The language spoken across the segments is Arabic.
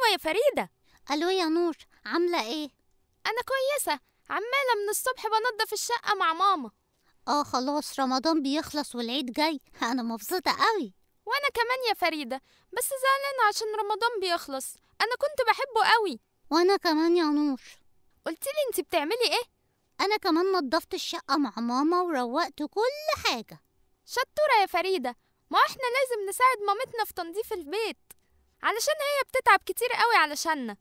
أيوة يا فريدة. الو يا نور، عامله ايه؟ أنا كويسة، عمالة من الصبح بنضف الشقة مع ماما. خلاص رمضان بيخلص والعيد جاي. انا مبسوطه قوي. وأنا كمان يا فريدة، بس زعلانة عشان رمضان بيخلص، أنا كنت بحبه قوي. وانا كمان يا نور. قلتيلي انتي بتعملي ايه؟ انا كمان نضفت الشقه مع ماما وروقت كل حاجه. شطورة يا فريدة. ما احنا لازم نساعد مامتنا في تنظيف البيت، علشان هي بتتعب كتير قوي علشاننا.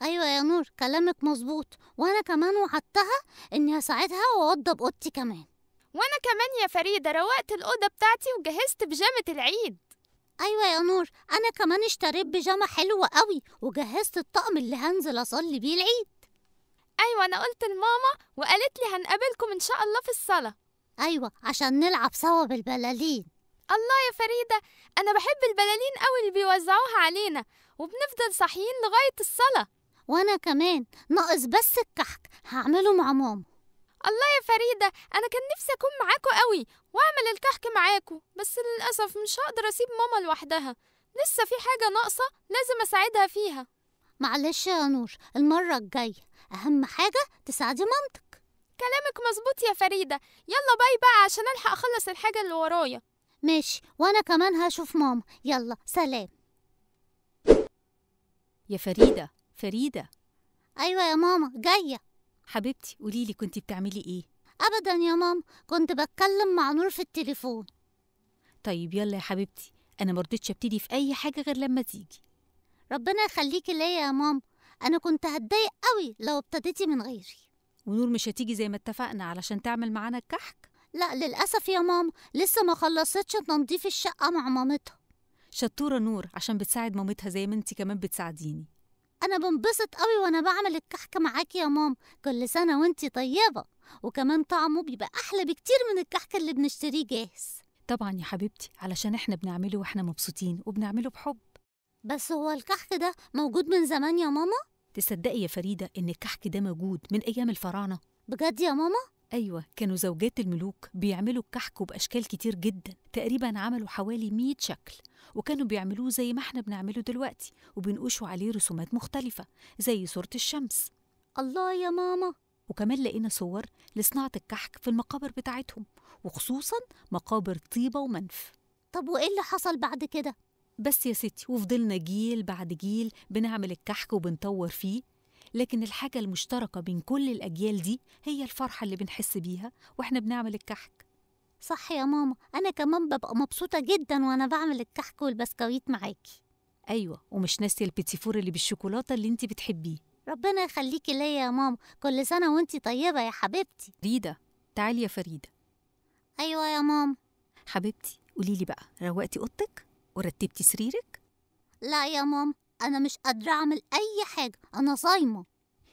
ايوه يا نور، كلامك مظبوط. وانا كمان وعدتها اني هساعدها واوضب اوضتي كمان. وانا كمان يا فريدة روقت الأوضة بتاعتي وجهزت بيجامة العيد. ايوه يا نور، انا كمان اشتريت بيجامه حلوه قوي وجهزت الطقم اللي هنزل اصلي بيه العيد. ايوه انا قلت لماما وقالت لي هنقابلكم ان شاء الله في الصلاة. ايوه، عشان نلعب سوا بالبلالين. الله يا فريدة، انا بحب البلالين قوي اللي بيوزعوها علينا، وبنفضل صاحيين لغاية الصلاة. وانا كمان، ناقص بس الكحك هعمله مع ماما. الله يا فريدة، انا كان نفسي اكون معاكو قوي واعمل الكحك معاكو، بس للاسف مش هقدر اسيب ماما لوحدها، لسه في حاجة ناقصة لازم اساعدها فيها. معلش يا نور، المره الجايه اهم حاجه تساعدي مامتك. كلامك مظبوط يا فريدة، يلا باي بقى عشان الحق اخلص الحاجة اللي ورايا. ماشي، وانا كمان هشوف ماما. يلا سلام. يا فريدة، فريدة. ايوه يا ماما، جايه. حبيبتي قوليلي كنتي بتعملي ايه؟ ابدا يا ماما، كنت بتكلم مع نور في التليفون. طيب يلا يا حبيبتي، انا مرضتش ابتدي في اي حاجة غير لما تيجي. ربنا يخليكي ليا يا ماما. انا كنت هتضايق قوي لو ابتديتي من غيري. ونور مش هتيجي زي ما اتفقنا علشان تعمل معانا الكحك؟ لا للاسف يا ماما، لسه ما خلصتش تنظيف الشقه مع مامتها. شطورة نور، عشان بتساعد مامتها زي ما انتي كمان بتساعديني. انا بنبسط قوي وانا بعمل الكحك معاكي يا ماما. كل سنه وانتي طيبه. وكمان طعمه بيبقى احلى بكتير من الكحك اللي بنشتريه جاهز. طبعا يا حبيبتي، علشان احنا بنعمله واحنا مبسوطين وبنعمله بحب. بس هو الكحك ده موجود من زمان يا ماما؟ تصدقي يا فريدة ان الكحك ده موجود من ايام الفراعنة؟ بجد يا ماما؟ ايوه، كانوا زوجات الملوك بيعملوا الكحك باشكال كتير جدا، تقريبا عملوا حوالي 100 شكل، وكانوا بيعملوه زي ما احنا بنعمله دلوقتي، وبنقوشوا عليه رسومات مختلفة زي صورة الشمس. الله يا ماما. وكمان لقينا صور لصناعة الكحك في المقابر بتاعتهم، وخصوصا مقابر طيبة ومنف. طب وايه اللي حصل بعد كده؟ بس يا ستي، وفضلنا جيل بعد جيل بنعمل الكحك وبنطور فيه، لكن الحاجة المشتركة بين كل الأجيال دي هي الفرحة اللي بنحس بيها واحنا بنعمل الكحك. صح يا ماما، انا كمان ببقى مبسوطه جدا وانا بعمل الكحك والبسكويت معاكي. أيوة، ومش ناسية البيتيفور اللي بالشوكولاتة اللي انتي بتحبيه. ربنا يخليكي ليا يا ماما. كل سنه وانتي طيبه يا حبيبتي. فريدة، تعالي يا فريدة. ايوه يا ماما. حبيبتي قوليلي بقى، روقتي أوضتك ورتبتي سريرك؟ لا يا ماما، انا مش قادره اعمل اي حاجه، انا صايمه.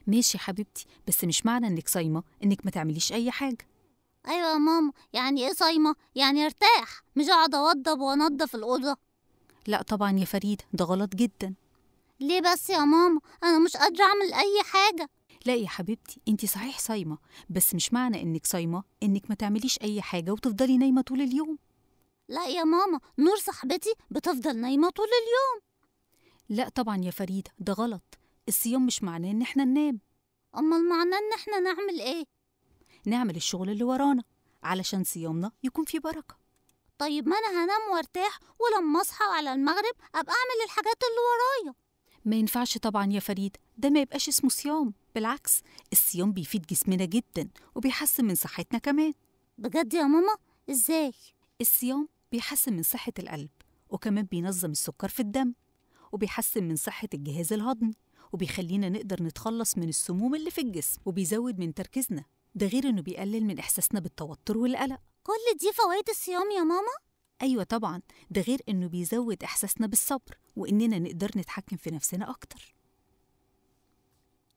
ماشي يا حبيبتي، بس مش معنى انك صايمة انك ما تعمليش أي حاجة. ايوه يا ماما، يعني ايه صايمه؟ يعني ارتاح، مش اقعد اوضب وانضف الاوضه. لا طبعا يا فريدة، ده غلط جدا. ليه بس يا ماما؟ انا مش قادره اعمل اي حاجه. لا يا حبيبتي، انتي صحيح صايمة، بس مش معنى انك صايمة انك ما تعمليش أي حاجة وتفضلي نايمة طول اليوم. لا يا ماما، نور صاحبتي بتفضل نايمه طول اليوم. لا طبعا يا فريدة، ده غلط. الصيام مش معناه ان احنا ننام. امال معناه ان احنا نعمل ايه؟ نعمل الشغل اللي ورانا علشان صيامنا يكون في بركة. طيب ما انا هنام وارتاح، ولما اصحى على المغرب ابقى اعمل الحاجات اللي ورايا. ما ينفعش طبعا يا فريدة، ده ما يبقاش اسمه صيام، بالعكس الصيام بيفيد جسمنا جدا وبيحسن من صحتنا كمان. بجد يا ماما؟ ازاي؟ الصيام بيحسن من صحة القلب، وكمان بينظم السكر في الدم، وبيحسن من صحة الجهاز الهضمي، وبيخلينا نقدر نتخلص من السموم اللي في الجسم، وبيزود من تركيزنا، ده غير انه بيقلل من احساسنا بالتوتر والقلق. كل دي فوائد الصيام يا ماما؟ ايوه طبعا، ده غير انه بيزود احساسنا بالصبر واننا نقدر نتحكم في نفسنا اكتر.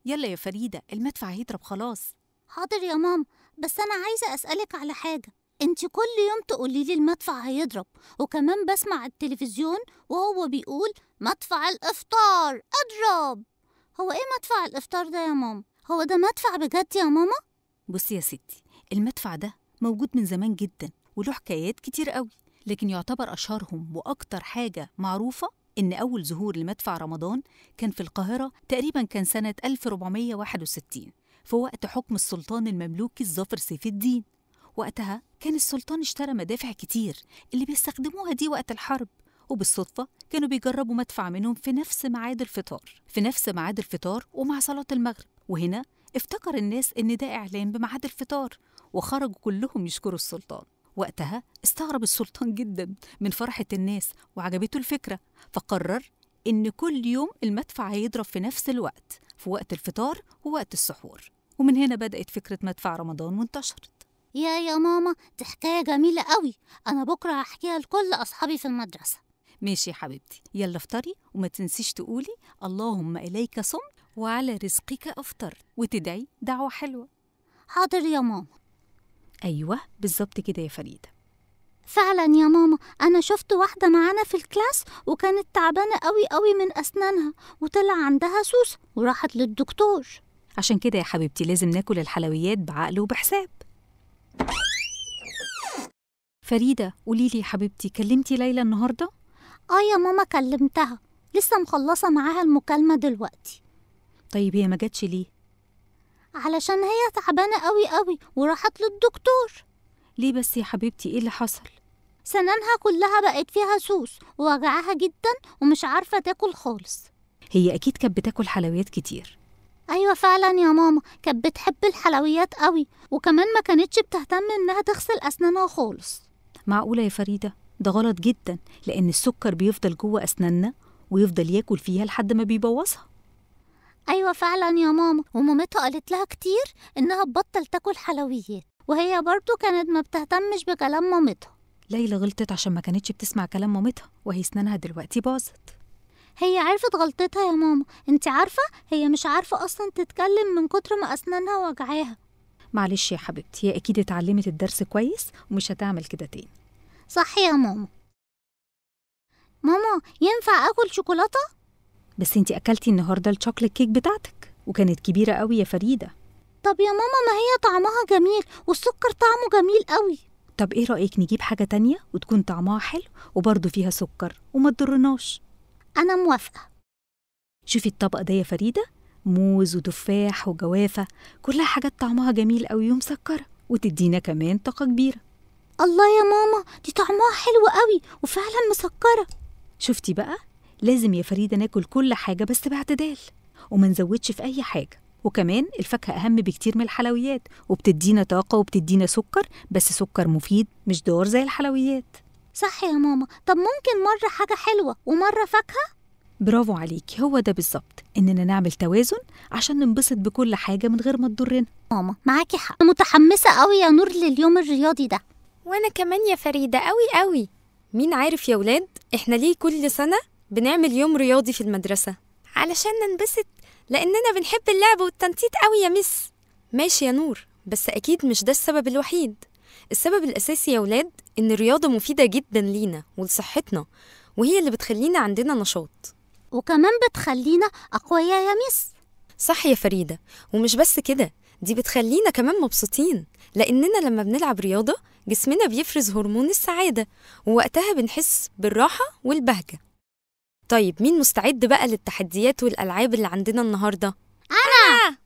يلا يا فريدة، المدفع هيضرب خلاص. حاضر يا ماما، بس انا عايزه اسالك على حاجه. انتي كل يوم تقولي لي المدفع هيضرب، وكمان بسمع التلفزيون وهو بيقول مدفع الافطار اضرب. هو ايه مدفع الافطار ده يا ماما؟ هو ده مدفع بجد يا ماما؟ بصي يا ستي، المدفع ده موجود من زمان جدا وله حكايات كتير قوي، لكن يعتبر أشهرهم وأكتر حاجة معروفة إن أول ظهور لمدفع رمضان كان في القاهرة تقريباً كان سنة 1461 في وقت حكم السلطان المملوكي الظافر سيف الدين. وقتها كان السلطان اشترى مدافع كتير اللي بيستخدموها دي وقت الحرب، وبالصدفة كانوا بيجربوا مدفع منهم في نفس ميعاد الفطار ومع صلاة المغرب. وهنا افتكر الناس إن ده إعلان بميعاد الفطار، وخرجوا كلهم يشكروا السلطان. وقتها استغرب السلطان جدا من فرحة الناس وعجبته الفكرة، فقرر إن كل يوم المدفع هيضرب في نفس الوقت، في وقت الفطار ووقت السحور. ومن هنا بدأت فكرة مدفع رمضان وانتشرت. يا ماما، دي حكاية جميلة قوي. أنا بكرة هحكيها لكل أصحابي في المدرسة. ماشي يا حبيبتي، يلا افطري وما تنسيش تقولي اللهم إليك صمت وعلى رزقك أفطر، وتدعي دعوة حلوة. حاضر يا ماما. أيوة بالظبط كده يا فريدة. فعلا يا ماما، أنا شفت واحدة معانا في الكلاس وكانت تعبانة قوي قوي من أسنانها، وطلع عندها سوس وراحت للدكتور. عشان كده يا حبيبتي لازم ناكل الحلويات بعقل وبحساب. فريدة قوليلي يا حبيبتي، كلمتي ليلى النهاردة؟ يا ماما كلمتها، لسه مخلصة معاها المكالمة دلوقتي. طيب هي ما جاتش ليه؟ علشان هي تعبانة قوي قوي وراحت للدكتور. ليه بس يا حبيبتي، ايه اللي حصل؟ سنانها كلها بقت فيها سوس ووجعها جدا ومش عارفة تاكل خالص. هي أكيد كانت بتاكل حلويات كتير. أيوة فعلا يا ماما، كانت بتحب الحلويات قوي، وكمان ما كانتش بتهتم إنها تغسل أسنانها خالص. معقولة يا فريدة؟ ده غلط جدا، لأن السكر بيفضل جوه أسناننا ويفضل ياكل فيها لحد ما بيبوظها. أيوة فعلا يا ماما، ومامتها قالت لها كتير إنها تبطل تاكل حلويات، وهي برضو كانت ما بتهتمش بكلام مامتها. ليلى غلطت عشان ما كانتش بتسمع كلام مامتها، وهي أسنانها دلوقتي باظت. هي عرفت غلطتها يا ماما. انت عارفة هي مش عارفة أصلا تتكلم من كتر ما أسنانها وجعاها. معلش يا حبيبتي، هي أكيد اتعلمت الدرس كويس ومش هتعمل كده تاني. صح يا ماما. ماما، ينفع أكل شوكولاتة؟ بس انتي أكلتي النهاردة الشوكليت كيك بتاعتك وكانت كبيرة قوي يا فريدة. طب يا ماما، ما هي طعمها جميل والسكر طعمه جميل قوي. طب ايه رأيك نجيب حاجة تانية وتكون طعمها حلو وبرضه فيها سكر وما تضرناش؟ أنا موافقة. شوفي الطبق ده يا فريدة، موز وتفاح وجوافة، كلها حاجات طعمها جميل قوي ومسكرة وتدينا كمان طاقة كبيرة. الله يا ماما، دي طعمها حلو قوي وفعلا مسكرة. شفتي بقى؟ لازم يا فريدة ناكل كل حاجة بس باعتدال وما نزودش في أي حاجة. وكمان الفاكهة أهم بكتير من الحلويات، وبتدينا طاقة وبتدينا سكر، بس سكر مفيد مش ضار زي الحلويات. صح يا ماما. طب ممكن مرة حاجة حلوة ومرة فاكهة؟ برافو عليكي، هو ده بالظبط، إننا نعمل توازن عشان ننبسط بكل حاجة من غير ما تضرنا. ماما معاكي حق، أنا متحمسة قوي يا نور لليوم الرياضي ده. وانا كمان يا فريدة قوي قوي. مين عارف يا ولاد، احنا ليه كل سنة بنعمل يوم رياضي في المدرسة؟ علشان ننبسط، لأننا بنحب اللعب والتنطيط قوي يا مس. ماشي يا نور، بس أكيد مش ده السبب الوحيد. السبب الأساسي يا ولاد إن الرياضة مفيدة جدا لينا ولصحتنا، وهي اللي بتخلينا عندنا نشاط، وكمان بتخلينا أقوياء يا مس. صح يا فريدة. ومش بس كده، دي بتخلينا كمان مبسوطين، لأننا لما بنلعب رياضة جسمنا بيفرز هرمون السعادة، ووقتها بنحس بالراحة والبهجة. طيب مين مستعد بقى للتحديات والألعاب اللي عندنا النهاردة؟ أنا.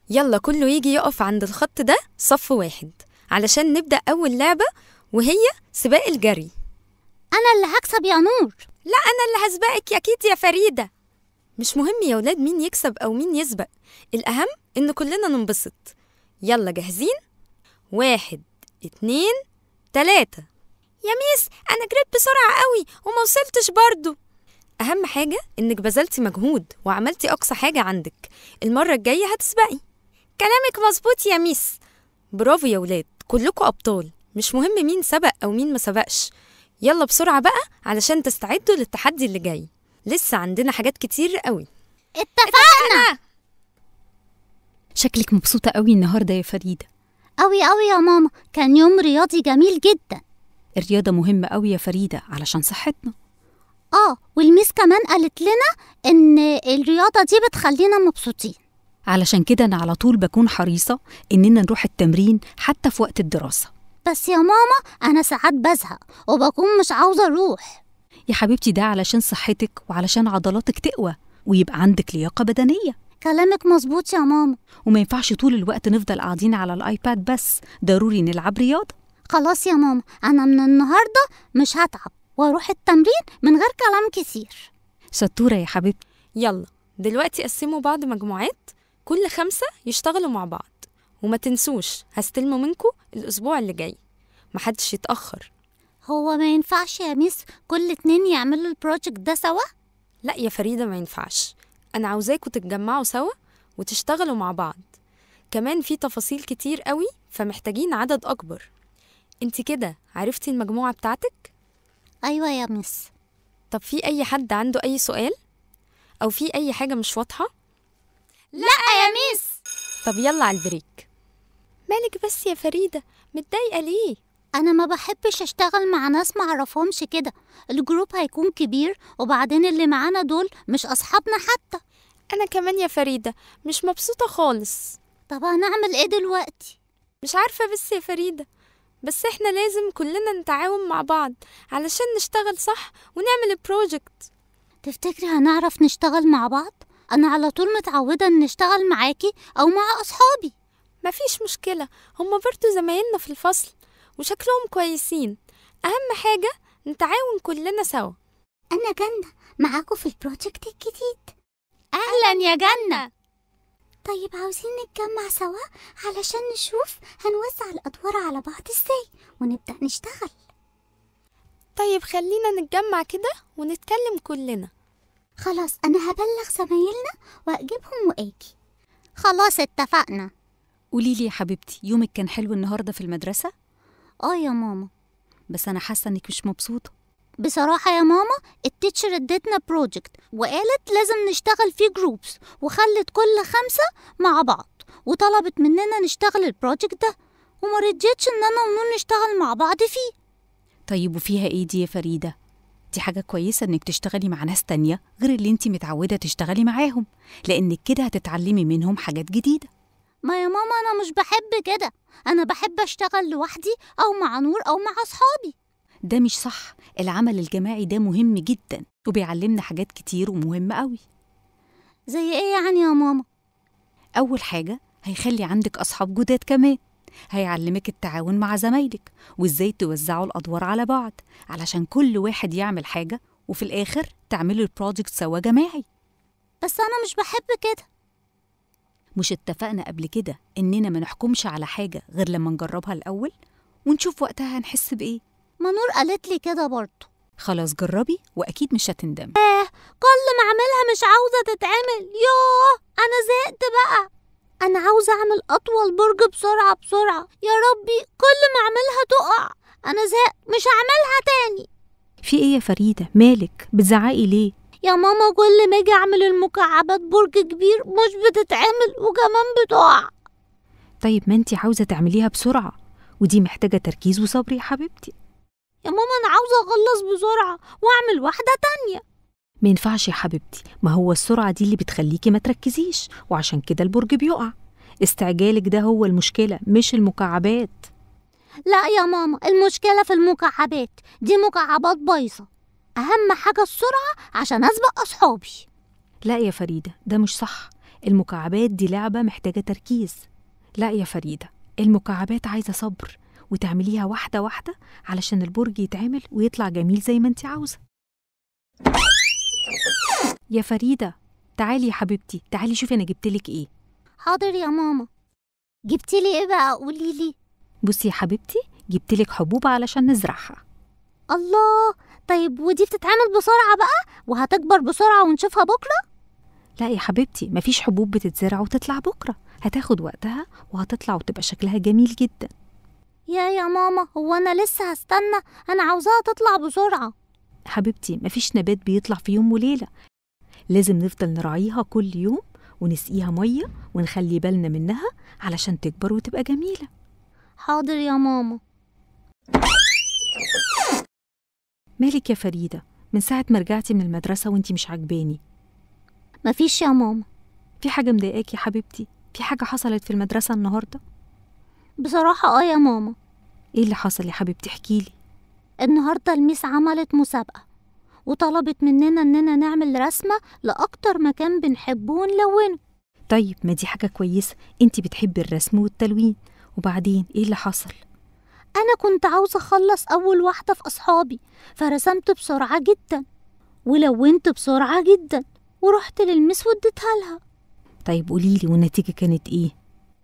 يلا كله يجي يقف عند الخط ده صف واحد علشان نبدأ أول لعبة، وهي سباق الجري. أنا اللي هكسب يا نور. لا، أنا اللي هسبقك أكيد يا فريدة. مش مهم يا ولاد مين يكسب أو مين يسبق، الأهم إن كلنا ننبسط. يلا جاهزين؟ 1 2 3. يا ميس أنا جريت بسرعة قوي وما وصلتش برضو. أهم حاجة إنك بذلتي مجهود وعملتي أقصى حاجة عندك. المرة الجاية هتسبقي. كلامك مظبوط يا ميس. برافو يا ولاد، كلكم أبطال، مش مهم مين سبق أو مين ما سبقش. يلا بسرعة بقى علشان تستعدوا للتحدي اللي جاي، لسه عندنا حاجات كتير قوي. اتفقنا. شكلك مبسوطة قوي النهاردة يا فريدة. قوي قوي يا ماما، كان يوم رياضي جميل جدا. الرياضة مهمة قوي يا فريدة علشان صحتنا. والميس كمان قالت لنا إن الرياضة دي بتخلينا مبسوطين. علشان كده أنا على طول بكون حريصة إننا نروح التمرين حتى في وقت الدراسة. بس يا ماما، أنا ساعات بزهق وبكون مش عاوزة أروح. يا حبيبتي ده علشان صحتك وعلشان عضلاتك تقوى ويبقى عندك لياقة بدنية. كلامك مظبوط يا ماما. وما ينفعش طول الوقت نفضل قاعدين على الآيباد بس، ضروري نلعب رياضة. خلاص يا ماما، أنا من النهاردة مش هتعب وأروح التمرين من غير كلام كتير. شطورة يا حبيبتي. يلا دلوقتي قسموا بعض مجموعات، كل 5 يشتغلوا مع بعض، وما تنسوش هستلموا منكم الأسبوع اللي جاي، محدش يتأخر. هو ما ينفعش يا ميس كل 2 يعملوا البروجكت ده سوا؟ لا يا فريدة، ما ينفعش. أنا عاوزاكوا تتجمعوا سوا وتشتغلوا مع بعض. كمان في تفاصيل كتير قوي، فمحتاجين عدد أكبر. انت كده عرفتي المجموعة بتاعتك؟ أيوة يا ميس. طب في أي حد عنده أي سؤال؟ أو في أي حاجة مش واضحة؟ لا يا ميس. طب يلا على البريك. مالك بس يا فريدة، متضايقة ليه؟ أنا ما بحبش أشتغل مع ناس ما أعرفهمش كده، الجروب هيكون كبير وبعدين اللي معانا دول مش أصحابنا حتى. أنا كمان يا فريدة مش مبسوطة خالص. طب هنعمل إيه دلوقتي؟ مش عارفة بس يا فريدة، بس إحنا لازم كلنا نتعاون مع بعض علشان نشتغل صح ونعمل البروجكت. تفتكري هنعرف نشتغل مع بعض؟ أنا على طول متعودة إن نشتغل معاكي أو مع أصحابي. مفيش مشكلة، هما برضو زمايلنا في الفصل وشكلهم كويسين. أهم حاجة نتعاون كلنا سوا. أنا جنة معاكم في البروجكت الجديد. أهلا يا جنة. طيب عاوزين نتجمع سوا علشان نشوف هنوزع الأدوار على بعض إزاي ونبدأ نشتغل. طيب خلينا نتجمع كده ونتكلم كلنا. خلاص أنا هبلغ زمايلنا وأجيبهم وآجي. خلاص اتفقنا. قوليلي يا حبيبتي، يومك كان حلو النهاردة في المدرسة؟ يا ماما. بس أنا حاسة إنك مش مبسوطة. بصراحة يا ماما التيتشر ادتنا بروجكت وقالت لازم نشتغل فيه جروبس، وخلت كل 5 مع بعض وطلبت مننا نشتغل البروجكت ده، وما رضيتش إن أنا ونور نشتغل مع بعض فيه. طيب وفيها إيه دي يا فريدة؟ دي حاجة كويسة إنك تشتغلي مع ناس تانية غير اللي انتي متعودة تشتغلي معاهم، لأنك كده هتتعلمي منهم حاجات جديدة. ما يا ماما أنا مش بحب كده، أنا بحب أشتغل لوحدي أو مع نور أو مع أصحابي. ده مش صح، العمل الجماعي ده مهم جدا وبيعلمنا حاجات كتير ومهمة قوي. زي إيه يعني يا ماما؟ أول حاجة هيخلي عندك أصحاب جداد، كمان هيعلمك التعاون مع زمايلك وإزاي توزعوا الأدوار على بعض علشان كل واحد يعمل حاجة وفي الآخر تعملوا البروجكت سوا جماعي. بس أنا مش بحب كده. مش اتفقنا قبل كده إننا ما نحكمش على حاجة غير لما نجربها الأول ونشوف وقتها هنحس بإيه؟ ما نور قالت لي كده برضه. خلاص جربي وأكيد مش هتندمي. كل ما أعملها مش عاوزة تتعمل. يوه أنا زهقت بقى. أنا عاوزة أعمل أطول برج بسرعة بسرعة. يا ربي كل ما أعملها تقع. أنا زهقت مش هعملها تاني. في إيه يا فريدة؟ مالك بتزعقي ليه؟ يا ماما كل ما أجي أعمل المكعبات برج كبير مش بتتعمل وكمان بتقع. طيب ما انتي عاوزة تعمليها بسرعة ودي محتاجة تركيز وصبر يا حبيبتي. يا ماما أنا عاوزة أخلص بسرعة وأعمل واحدة تانية. ما ينفعش يا حبيبتي، ما هو السرعة دي اللي بتخليكي ما تركزيش وعشان كده البرج بيقع. استعجالك ده هو المشكلة مش المكعبات. لا يا ماما المشكلة في المكعبات دي، مكعبات بايظة. أهم حاجة السرعة عشان أسبق أصحابي. لا يا فريدة ده مش صح، المكعبات دي لعبة محتاجة تركيز. لا يا فريدة المكعبات عايزة صبر وتعمليها واحدة واحدة علشان البرج يتعمل ويطلع جميل زي ما انت عاوزة. يا فريدة تعالي يا حبيبتي، تعالي شوفي أنا جبتلك إيه. حاضر يا ماما. جبتلي إيه بقى قوليلي؟ بصي يا حبيبتي جبتلك حبوب علشان نزرعها. الله، طيب ودي بتتعمل بسرعة بقى وهتكبر بسرعة ونشوفها بكرة؟ لا يا حبيبتي مفيش حبوب بتتزرع وتطلع بكرة، هتاخد وقتها وهتطلع وتبقى شكلها جميل جدا. يا ماما هو أنا لسه هستنى؟ أنا عاوزاها تطلع بسرعة. حبيبتي مفيش نبات بيطلع في يوم وليلة، لازم نفضل نراعيها كل يوم ونسقيها مية ونخلي بالنا منها علشان تكبر وتبقى جميلة. حاضر يا ماما. مالك يا فريدة؟ من ساعة ما رجعتي من المدرسة وانتي مش عاجباني. مفيش يا ماما. في حاجة مضايقاكي يا حبيبتي؟ في حاجة حصلت في المدرسة النهاردة؟ بصراحة يا ماما. ايه اللي حصل يا حبيبتي؟ احكيلي. النهاردة الميس عملت مسابقة وطلبت مننا إننا نعمل رسمة لأكتر مكان بنحبه ونلونه. طيب ما دي حاجة كويسة، انتي بتحبي الرسم والتلوين. وبعدين ايه اللي حصل؟ أنا كنت عاوزة أخلص أول واحدة في أصحابي، فرسمت بسرعة جدا ولونت بسرعة جدا ورحت للمس واديتها لها. طيب قوليلي والنتيجة كانت ايه؟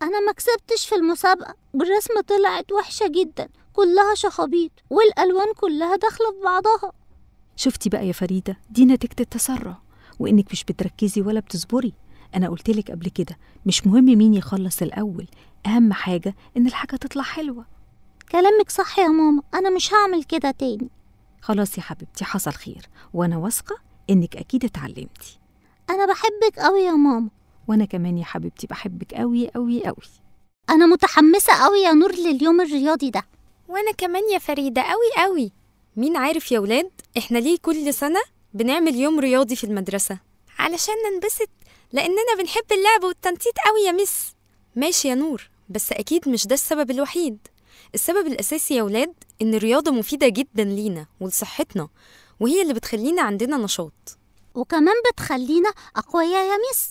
أنا ما كسبتش في المسابقة، والرسمة طلعت وحشة جدا، كلها شخابيط والألوان كلها داخلة في بعضها. شفتي بقى يا فريدة، دي نتيجة التسرع وإنك مش بتركزي ولا بتصبري. أنا قلتلك قبل كده مش مهم مين يخلص الأول، أهم حاجة إن الحاجة تطلع حلوة. كلامك صح يا ماما، أنا مش هعمل كده تاني. خلاص يا حبيبتي، حصل خير، وأنا واثقة إنك أكيد اتعلمتي. أنا بحبك أوي يا ماما. وأنا كمان يا حبيبتي بحبك أوي أوي أوي. أنا متحمسة أوي يا نور لليوم الرياضي ده. وأنا كمان يا فريدة أوي أوي. مين عارف يا ولاد إحنا ليه كل سنة بنعمل يوم رياضي في المدرسة؟ علشان ننبسط، لأننا بنحب اللعب والتنطيط أوي يا مس. ماشي يا نور، بس أكيد مش ده السبب الوحيد. السبب الأساسي يا ولاد إن الرياضة مفيدة جدا لينا ولصحتنا، وهي اللي بتخلينا عندنا نشاط، وكمان بتخلينا أقوياء يا مس.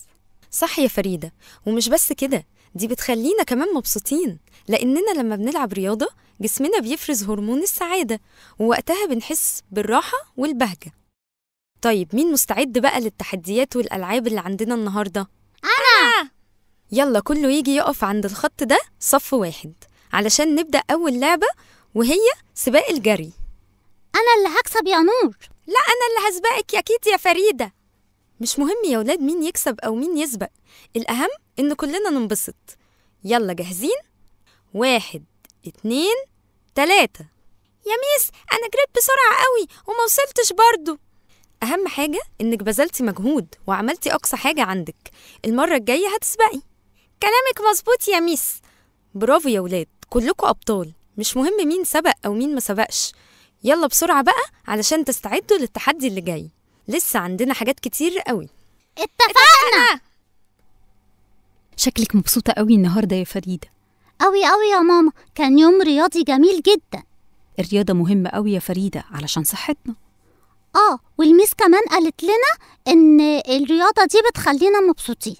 صح يا فريدة، ومش بس كده، دي بتخلينا كمان مبسوطين، لأننا لما بنلعب رياضة جسمنا بيفرز هرمون السعادة، ووقتها بنحس بالراحة والبهجة. طيب مين مستعد بقى للتحديات والألعاب اللي عندنا النهاردة؟ أنا. يلا كله يجي يقف عند الخط ده صف واحد علشان نبدأ أول لعبة، وهي سباق الجري. أنا اللي هكسب يا نور. لا أنا اللي هسبقك أكيد يا فريدة. مش مهم يا ولاد مين يكسب أو مين يسبق، الأهم إن كلنا ننبسط. يلا جاهزين؟ 1 2 3. يا ميس أنا جريت بسرعة قوي وما وصلتش برضو. أهم حاجة إنك بذلتي مجهود وعملتي أقصى حاجة عندك، المرة الجاية هتسبقي. كلامك مظبوط يا ميس. برافو يا ولاد، كلكم أبطال، مش مهم مين سبق أو مين ما سبقش. يلا بسرعة بقى علشان تستعدوا للتحدي اللي جاي، لسه عندنا حاجات كتير قوي. اتفقنا. شكلك مبسوطة قوي النهاردة يا فريدة. أوي أوي يا ماما، كان يوم رياضي جميل جدا. الرياضة مهمة قوي يا فريدة علشان صحتنا. والميس كمان قالت لنا إن الرياضة دي بتخلينا مبسوطين.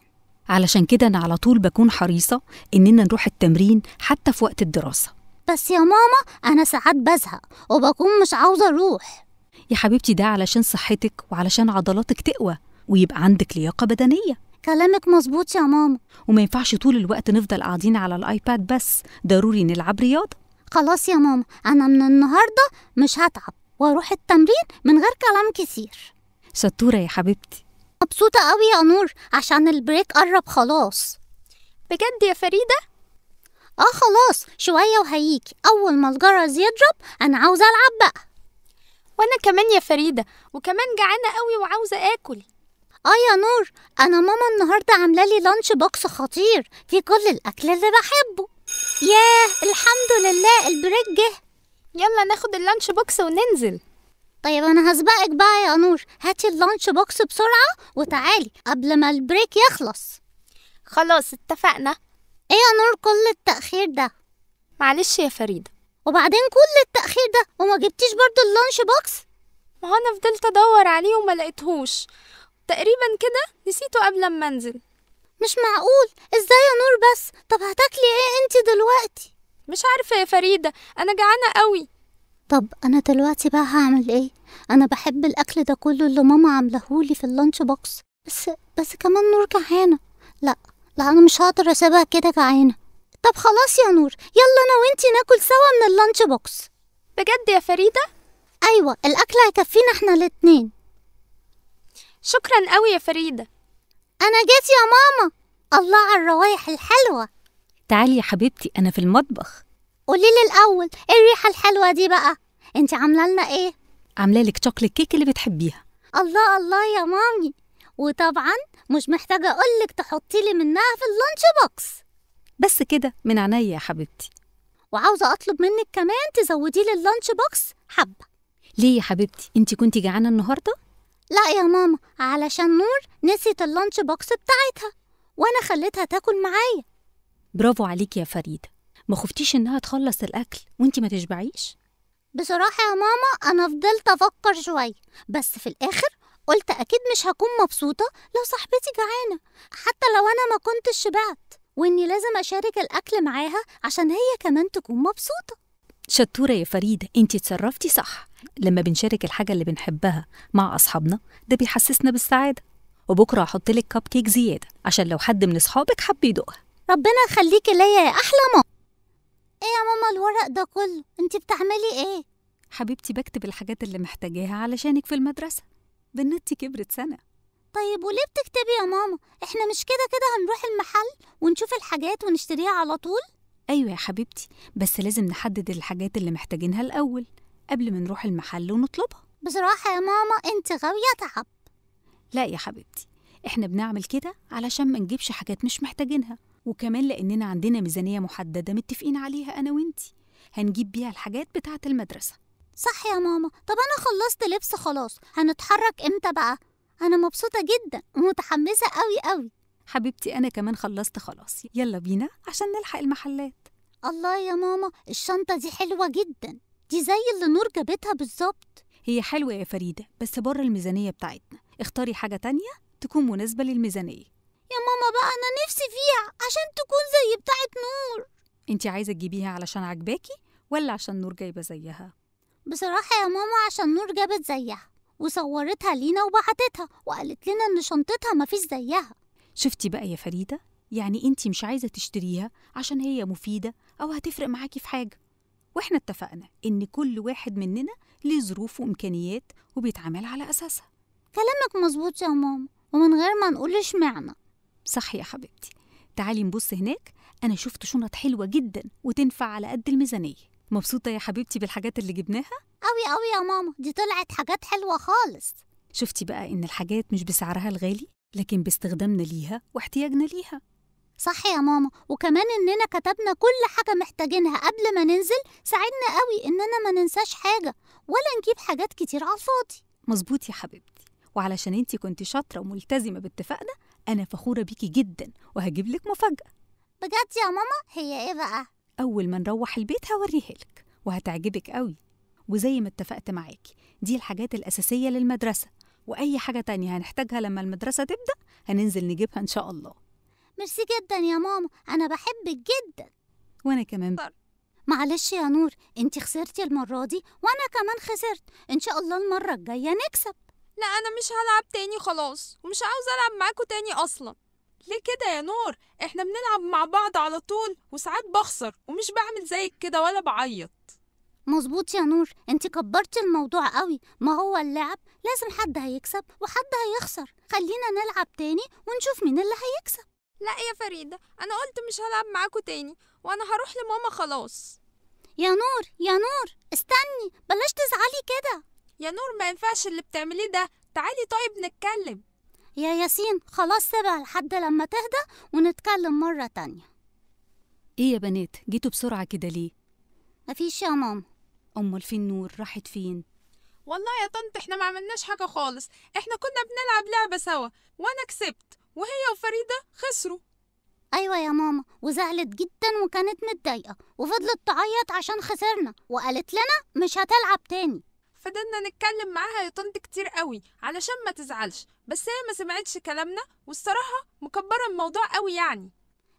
علشان كده أنا على طول بكون حريصة إننا نروح التمرين حتى في وقت الدراسة. بس يا ماما أنا ساعات بزهق وبكون مش عاوزة أروح. يا حبيبتي ده علشان صحتك وعلشان عضلاتك تقوى ويبقى عندك لياقة بدنية. كلامك مظبوط يا ماما. وما ينفعش طول الوقت نفضل قاعدين على الآيباد بس، ضروري نلعب رياضة. خلاص يا ماما، أنا من النهاردة مش هتعب وأروح التمرين من غير كلام كتير. شطورة يا حبيبتي. مبسوطة قوي يا نور عشان البريك قرب خلاص. بجد يا فريدة؟ خلاص شوية وهيجي، أول ما الجرس يضرب أنا عاوزة ألعب بقى. وأنا كمان يا فريدة، وكمان جعانة قوي وعاوزة آكل. يا نور، أنا ماما النهاردة عاملة لي لانش بوكس خطير فيه كل الأكل اللي بحبه. ياه الحمد لله البريك جه. يلا ناخد اللانش بوكس وننزل. طيب أنا هسبقك بقى يا نور، هاتي اللانش بوكس بسرعة وتعالي قبل ما البريك يخلص. خلاص اتفقنا. إيه يا نور كل التأخير ده؟ معلش يا فريدة. وبعدين كل التأخير ده وما جبتيش برضو اللانش بوكس؟ ما أنا فضلت أدور عليه وما لقيتهوش، تقريبا كده نسيته قبل ما انزل. مش معقول، ازاي يا نور بس؟ طب هتاكلي ايه انتي دلوقتي؟ مش عارفة يا فريدة، أنا جعانة قوي. طب أنا دلوقتي بقى هعمل ايه؟ أنا بحب الأكل ده كله اللي ماما عاملهولي في اللانش بوكس، بس كمان نور جعانة. لا أنا مش هقدر أسيبها كده جعانة. طب خلاص يا نور، يلا أنا وانتي ناكل سوا من اللانش بوكس. بجد يا فريدة؟ أيوة الأكل هيكفينا احنا الاتنين. شكرا قوي يا فريدة. أنا جيت يا ماما. الله على الروايح الحلوة. تعالي يا حبيبتي أنا في المطبخ. قوليلي الأول ايه الريحة الحلوة دي بقى؟ انتي عاملة لنا ايه؟ عاملة لك شوكليت كيك اللي بتحبيها. الله الله يا مامي، وطبعا مش محتاجة أقولك تحطيلي منها في اللانش بوكس. بس كده من عينيا يا حبيبتي. وعاوزة أطلب منك كمان تزوديلي اللانش بوكس حبة. ليه يا حبيبتي؟ انتي كنتي جعانة النهاردة؟ لا يا ماما، علشان نور نسيت اللانش بوكس بتاعتها وانا خليتها تاكل معايا. برافو عليكي يا فريدة، ما خفتيش انها تخلص الاكل وانتي ما تشبعيش؟ بصراحة يا ماما أنا فضلت أفكر شوية، بس في الآخر قلت أكيد مش هكون مبسوطة لو صاحبتي جعانة، حتى لو أنا ما كنتش شبعت، وإني لازم أشارك الأكل معاها عشان هي كمان تكون مبسوطة. شطورة يا فريدة، انتي اتصرفتي صح. لما بنشارك الحاجة اللي بنحبها مع أصحابنا ده بيحسسنا بالسعادة. وبكرة هحط لك كب كيك زيادة عشان لو حد من أصحابك حب يدوقها. ربنا يخليكي ليا يا أحلى ماما. إيه يا ماما الورق ده كله؟ أنتي بتعملي إيه؟ حبيبتي بكتب الحاجات اللي محتاجاها علشانك في المدرسة. بنتي كبرت سنة. طيب وليه بتكتبي يا ماما؟ إحنا مش كده هنروح المحل ونشوف الحاجات ونشتريها على طول؟ أيوة يا حبيبتي، بس لازم نحدد الحاجات اللي محتاجينها الأول قبل ما نروح المحل ونطلبها. بصراحة يا ماما أنت غاوية تعب. لا يا حبيبتي، احنا بنعمل كده علشان ما نجيبش حاجات مش محتاجينها، وكمان لأننا عندنا ميزانية محددة متفقين عليها أنا وإنتي هنجيب بيها الحاجات بتاعة المدرسة. صح يا ماما. طب أنا خلصت لبس خلاص، هنتحرك إمتى بقى؟ أنا مبسوطة جدا ومتحمسة قوي. حبيبتي أنا كمان خلصت خلاص، يلا بينا عشان نلحق المحلات. الله يا ماما، الشنطة دي حلوة جدا، دي زي اللي نور جابتها بالظبط. هي حلوة يا فريدة بس بره الميزانية بتاعتنا، اختاري حاجة تانية تكون مناسبة للميزانية. يا ماما بقى أنا نفسي فيها عشان تكون زي بتاعت نور. انتي عايزة تجيبيها علشان عجباكي ولا عشان نور جايبة زيها؟ بصراحة يا ماما عشان نور جابت زيها وصورتها لينا وبعتتها وقالت لنا إن شنطتها مفيش زيها. شفتي بقى يا فريدة، يعني انتي مش عايزة تشتريها عشان هي مفيدة أو هتفرق معاكي في حاجة، واحنا اتفقنا إن كل واحد مننا ليه ظروف وإمكانيات وبيتعامل على أساسها. كلامك مظبوط يا ماما، ومن غير ما نقول اشمعنى. صح يا حبيبتي. تعالي نبص هناك، أنا شفت شنط حلوة جدا وتنفع على قد الميزانية. مبسوطة يا حبيبتي بالحاجات اللي جبناها؟ قوي يا ماما، دي طلعت حاجات حلوة خالص. شفتي بقى إن الحاجات مش بسعرها الغالي لكن باستخدامنا ليها واحتياجنا ليها. صح يا ماما، وكمان إننا كتبنا كل حاجة محتاجينها قبل ما ننزل ساعدنا قوي إننا ما ننساش حاجة ولا نجيب حاجات كتير على الفاضي. مظبوط يا حبيبتي، وعلشان انتي كنتي شاطرة وملتزمة باتفاقنا أنا فخورة بيكي جدا وهجيب لك مفاجأة. بجد يا ماما؟ هي إيه بقى؟ أول ما نروح البيت هوريها لك وهتعجبك قوي. وزي ما اتفقت معاكي دي الحاجات الأساسية للمدرسة، وأي حاجة تانية هنحتاجها لما المدرسة تبدأ هننزل نجيبها إن شاء الله. ميرسي جدا يا ماما، أنا بحبك جدا. وأنا كمان. معلش يا نور، انتي خسرتي المرة دي وأنا كمان خسرت، إن شاء الله المرة الجاية نكسب. لا أنا مش هلعب تاني خلاص، ومش عاوزة ألعب معاكوا تاني أصلا. ليه كده يا نور؟ احنا بنلعب مع بعض على طول وساعات بخسر ومش بعمل زيك كده ولا بعيط. مظبوط يا نور، انتي كبرتي الموضوع قوي، ما هو اللعب لازم حد هيكسب وحد هيخسر، خلينا نلعب تاني ونشوف مين اللي هيكسب. لا يا فريدة، أنا قلت مش هلعب معاكوا تاني وأنا هروح لماما خلاص. يا نور استني، بلاش تزعلي كده. يا نور ما ينفعش اللي بتعمليه ده، تعالي طيب نتكلم. يا ياسين خلاص سيبها لحد لما تهدى ونتكلم مرة تانية. إيه يا بنات جيتوا بسرعة كده ليه؟ مفيش يا ماما. أمال فين نور؟ راحت فين؟ والله يا طنط احنا ما عملناش حاجة خالص، احنا كنا بنلعب لعبة سوا وأنا كسبت وهي وفريدة خسروا. أيوة يا ماما، وزعلت جدا وكانت متضايقة وفضلت تعيط عشان خسرنا وقالت لنا مش هتلعب تاني. فضلنا نتكلم معاها يا طنط كتير قوي علشان ما تزعلش، بس هي ما سمعتش كلامنا والصراحة مكبرة الموضوع قوي يعني.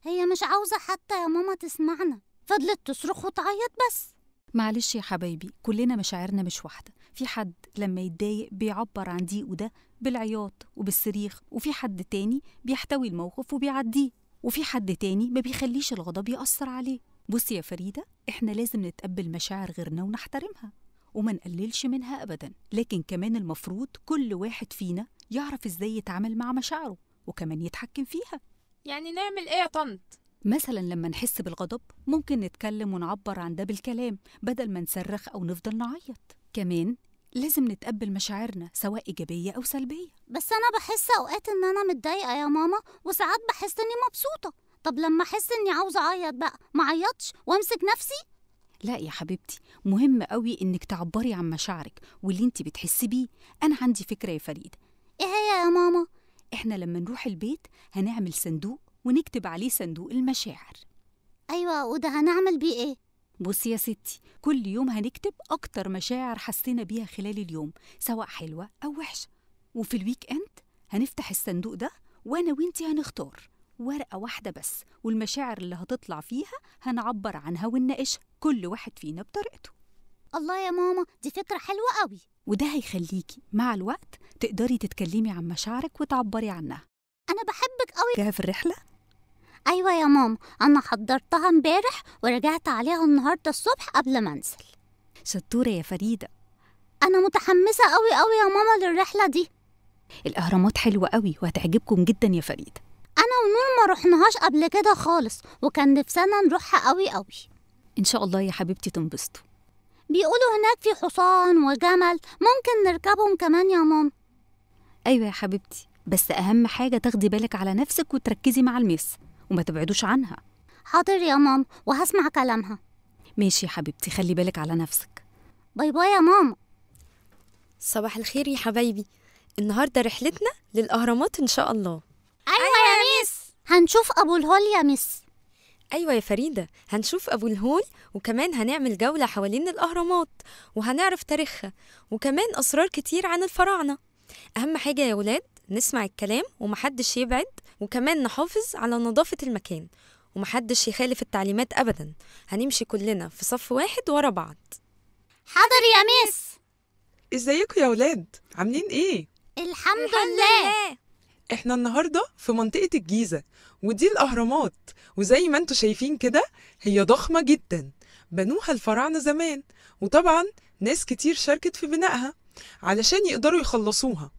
هي مش عاوزة حتى يا ماما تسمعنا، فضلت تصرخ وتعيط بس. معلش يا حبايبي، كلنا مشاعرنا مش واحدة. في حد لما يتضايق بيعبر عن ضيقه ده بالعياط وبالصريخ، وفي حد تاني بيحتوي الموقف وبيعديه، وفي حد تاني ما بيخليش الغضب يأثر عليه. بصي يا فريدة، احنا لازم نتقبل مشاعر غيرنا ونحترمها وما نقللش منها أبدا، لكن كمان المفروض كل واحد فينا يعرف ازاي يتعامل مع مشاعره وكمان يتحكم فيها. يعني نعمل ايه يا طنط؟ مثلا لما نحس بالغضب ممكن نتكلم ونعبر عن ده بالكلام بدل ما نصرخ أو نفضل نعيط. كمان لازم نتقبل مشاعرنا سواء إيجابية أو سلبية. بس أنا بحس أوقات إن أنا متضايقة يا ماما، وساعات بحس إني مبسوطة. طب لما أحس إني عاوزة أعيط بقى ما أعيطش وأمسك نفسي؟ لا يا حبيبتي، مهم قوي إنك تعبري عن مشاعرك واللي انت بتحسي بيه. أنا عندي فكرة يا فريدة. إيه هي يا ماما؟ إحنا لما نروح البيت هنعمل صندوق ونكتب عليه صندوق المشاعر. أيوة، وده هنعمل بيه إيه؟ بصي يا ستي، كل يوم هنكتب أكتر مشاعر حسينا بيها خلال اليوم، سواء حلوة أو وحشة. وفي الويك إند هنفتح الصندوق ده، وأنا وإنتي هنختار ورقة واحدة بس، والمشاعر اللي هتطلع فيها هنعبر عنها ونناقشها، كل واحد فينا بطريقته. الله يا ماما، دي فكرة حلوة قوي. وده هيخليكي مع الوقت تقدري تتكلمي عن مشاعرك وتعبري عنها. أنا بحبك قوي. جاهزة في الرحلة؟ أيوة يا ماما، أنا حضرتها امبارح ورجعت عليها النهاردة الصبح قبل ما أنزل. شطورة يا فريدة. أنا متحمسة قوي قوي يا ماما للرحلة دي. الأهرامات حلوة قوي وهتعجبكم جدا يا فريدة. أنا ونور ما رحناهاش قبل كده خالص، وكان نفسنا نروحها قوي قوي. إن شاء الله يا حبيبتي تنبسطوا. بيقولوا هناك في حصان وجمل، ممكن نركبهم كمان يا ماما. أيوة يا حبيبتي، بس أهم حاجة تاخدي بالك على نفسك وتركزي مع الميس وما تبعدوش عنها. حاضر يا ماما، وهسمع كلامها. ماشي يا حبيبتي، خلي بالك على نفسك. باي باي يا ماما. صباح الخير يا حبايبي، النهاردة رحلتنا للأهرامات إن شاء الله. أيوة يا ميس. هنشوف أبو الهول يا ميس. أيوة يا فريدة، هنشوف أبو الهول، وكمان هنعمل جولة حوالين الأهرامات وهنعرف تاريخها وكمان أسرار كتير عن الفراعنة. أهم حاجة يا ولاد نسمع الكلام ومحدش يبعد، وكمان نحافظ على نظافة المكان ومحدش يخالف التعليمات أبدا. هنمشي كلنا في صف واحد ورا بعض. حاضر يا ميس. ازيكم يا ولاد، عاملين ايه؟ الحمد لله. احنا النهارده في منطقة الجيزة، ودي الأهرامات، وزي ما انتوا شايفين كده هي ضخمة جدا، بنوها الفراعنة زمان، وطبعا ناس كتير شاركت في بنائها علشان يقدروا يخلصوها.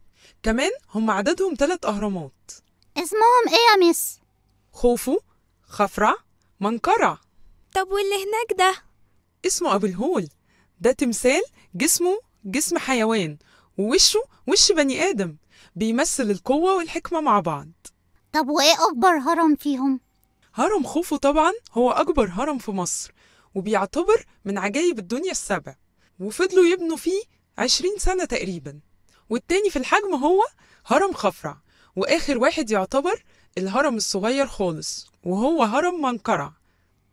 كمان هم عددهم 3 أهرامات. اسمهم ايه يا ميس؟ خوفو، خفرع، منقرع. طب واللي هناك ده؟ اسمه أبو الهول، ده تمثال جسمه جسم حيوان ووشه وش بني آدم، بيمثل القوة والحكمة مع بعض. طب وايه أكبر هرم فيهم؟ هرم خوفو طبعا هو أكبر هرم في مصر، وبيعتبر من عجائب الدنيا ال7، وفضلوا يبنوا فيه 20 سنة تقريبا. والتاني في الحجم هو هرم خفرع، وآخر واحد يعتبر الهرم الصغير خالص وهو هرم منقرع.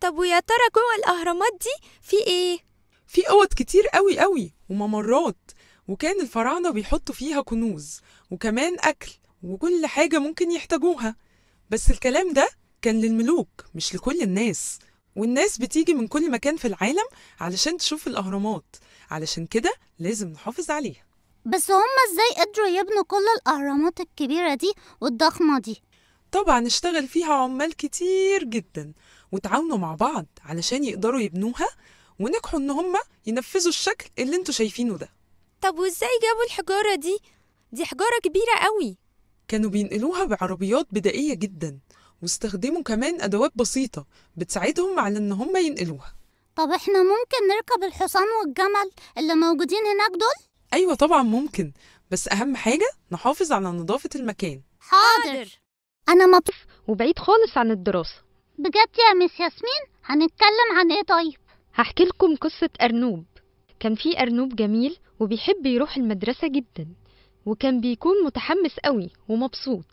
طب ويا ترى جوه الأهرامات دي في إيه؟ في أوض كتير قوي قوي وممرات، وكان الفراعنة بيحطوا فيها كنوز وكمان أكل وكل حاجة ممكن يحتاجوها. بس الكلام ده كان للملوك مش لكل الناس، والناس بتيجي من كل مكان في العالم علشان تشوف الأهرامات، علشان كده لازم نحافظ عليها. بس هما ازاي قدروا يبنوا كل الأهرامات الكبيرة دي والضخمة دي؟ طبعا اشتغل فيها عمال كتير جدا وتعاونوا مع بعض علشان يقدروا يبنوها، ونجحوا ان هم ينفذوا الشكل اللي انتوا شايفينه ده. طب وازاي جابوا الحجارة دي؟ دي حجارة كبيرة قوي. كانوا بينقلوها بعربيات بدائية جدا، واستخدموا كمان أدوات بسيطة بتساعدهم على ان هم ينقلوها. طب احنا ممكن نركب الحصان والجمل اللي موجودين هناك دول؟ ايوه طبعا ممكن، بس اهم حاجة نحافظ على نظافة المكان. حاضر. أنا مبسوط وبعيد خالص عن الدراسة. بجد يا ميس ياسمين. هنتكلم عن ايه طيب؟ هحكي لكم قصة أرنوب. كان في أرنوب جميل وبيحب يروح المدرسة جدا، وكان بيكون متحمس قوي ومبسوط.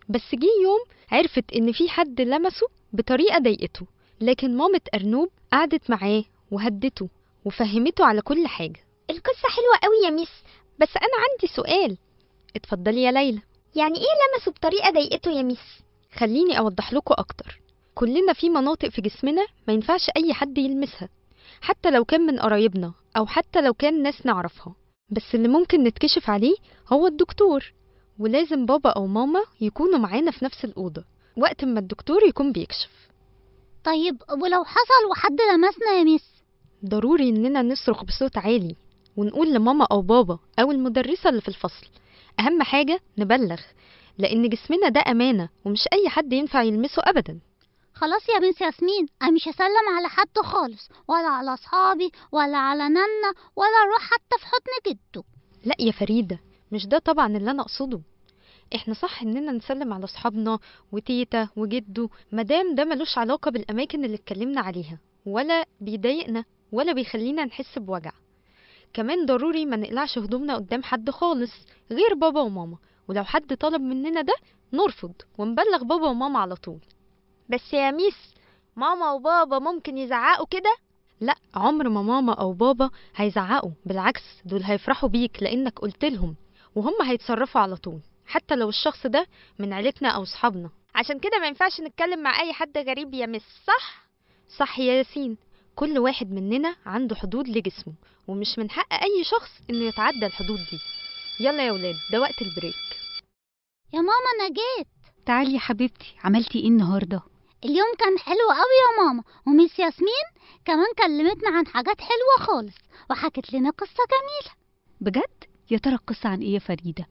بس جه يوم عرفت إن في حد لمسه بطريقة ضايقته، لكن مامة أرنوب قعدت معاه وهدته وفهمته على كل حاجة. القصة حلوة قوي يا ميس، بس أنا عندي سؤال. اتفضلي يا ليلى. يعني إيه لمسه بطريقة ضايقته يا ميس؟ خليني أوضح لكم أكتر. كلنا في مناطق في جسمنا ما ينفعش أي حد يلمسها، حتى لو كان من قرايبنا أو حتى لو كان ناس نعرفها، بس اللي ممكن نتكشف عليه هو الدكتور، ولازم بابا أو ماما يكونوا معانا في نفس الأوضة وقت ما الدكتور يكون بيكشف. طيب ولو حصل وحد لمسنا يا ميس؟ ضروري إننا نصرخ بصوت عالي ونقول لماما أو بابا أو المدرسة اللي في الفصل. أهم حاجة نبلغ، لأن جسمنا ده أمانة ومش أي حد ينفع يلمسه أبدا. خلاص يا ميس ياسمين، أنا مش هسلم على حد خالص، ولا على أصحابي ولا على نانا، ولا أروح حتى في حضن جده. لا يا فريدة، مش ده طبعا اللي أنا أقصده. احنا صح إننا نسلم على أصحابنا وتيتا وجدو، مدام ده ملوش علاقة بالأماكن اللي اتكلمنا عليها، ولا بيضايقنا ولا بيخلينا نحس بوجع. كمان ضروري ما نقلعش هدومنا قدام حد خالص غير بابا وماما، ولو حد طلب مننا ده نرفض ونبلغ بابا وماما على طول. بس يا ميس، ماما وبابا ممكن يزعقوا كده؟ لا، عمر ما ماما او بابا هيزعقوا، بالعكس دول هيفرحوا بيك لانك قلت لهم، وهم هيتصرفوا على طول حتى لو الشخص ده من عيلتنا او صحابنا. عشان كده ما ينفعش نتكلم مع اي حد غريب يا مس، صح؟ صح يا ياسين، كل واحد مننا عنده حدود لجسمه، ومش من حق اي شخص انه يتعدى الحدود دي. يلا يا ولاد، ده وقت البريك. يا ماما أنا جيت. تعالي يا حبيبتي، عملتي ايه النهارده؟ اليوم كان حلو قوي يا ماما، وميس ياسمين كمان كلمتنا عن حاجات حلوة خالص وحكت لنا قصة جميلة. بجد؟ يا ترى القصه عن ايه يا فريده؟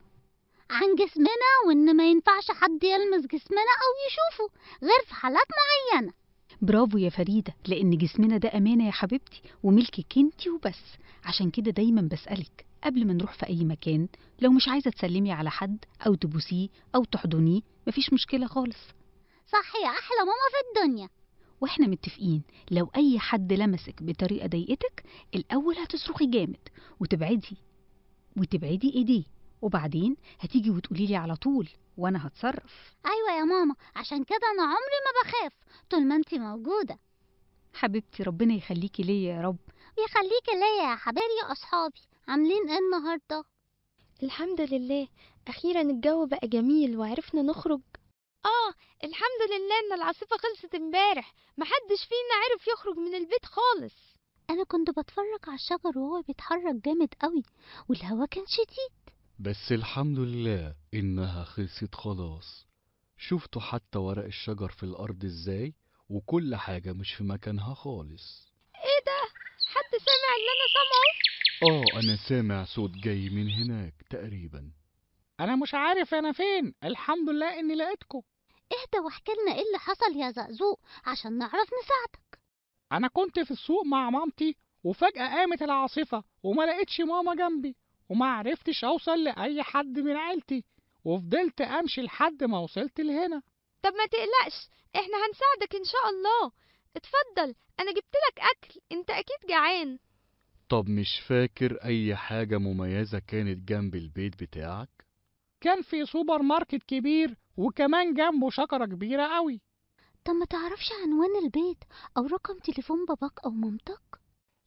عن جسمنا، وإن ما ينفعش حد يلمس جسمنا أو يشوفه غير في حالات معينة. برافو يا فريده، لان جسمنا ده امانه يا حبيبتي وملكك انتي وبس. عشان كده دايما بسالك قبل ما نروح في اي مكان، لو مش عايزه تسلمي على حد او تبوسيه او تحضنيه مفيش مشكله خالص. صح يا أحلى ماما في الدنيا. واحنا متفقين لو اي حد لمسك بطريقه ضايقتك، الاول هتصرخي جامد وتبعدي ايديه، وبعدين هتيجي وتقولي لي على طول وانا هتصرف. أيوة يا ماما، عشان كده أنا عمري ما بخاف طول ما انتي موجودة. حبيبتي ربنا يخليكي ليا يا رب. ويخليكي ليا يا حبايبي يا أصحابي. عاملين ايه النهاردة؟ الحمد لله، اخيرا الجو بقى جميل وعرفنا نخرج. الحمد لله ان العاصفة خلصت امبارح، محدش فينا عرف يخرج من البيت خالص. أنا كنت بتفرج على الشجر وهو بيتحرك جامد قوي، والهوا كان شديد. بس الحمد لله إنها خلصت خلاص. شفتوا حتى ورق الشجر في الأرض إزاي، وكل حاجة مش في مكانها خالص. ايه ده؟ حد سامع اللي انا سامعه؟ أنا سامع صوت جاي من هناك تقريبا. انا مش عارف انا فين، الحمد لله اني لقيتكم. اهدى واحكي لنا ايه اللي حصل يا زقزوق عشان نعرف نساعدك. انا كنت في السوق مع مامتي، وفجأة قامت العاصفة وما لقيتش ماما جنبي، وما عرفتش اوصل لاي حد من عيلتي، وفضلت امشي لحد ما وصلت لهنا. طب ما تقلقش، احنا هنساعدك ان شاء الله. اتفضل، انا جبتلك اكل، انت اكيد جعان. طب مش فاكر أي حاجة مميزة كانت جنب البيت بتاعك؟ كان في سوبر ماركت كبير، وكمان جنبه شجرة كبيرة قوي. طب ما تعرفش عنوان البيت او رقم تليفون باباك او مامتك؟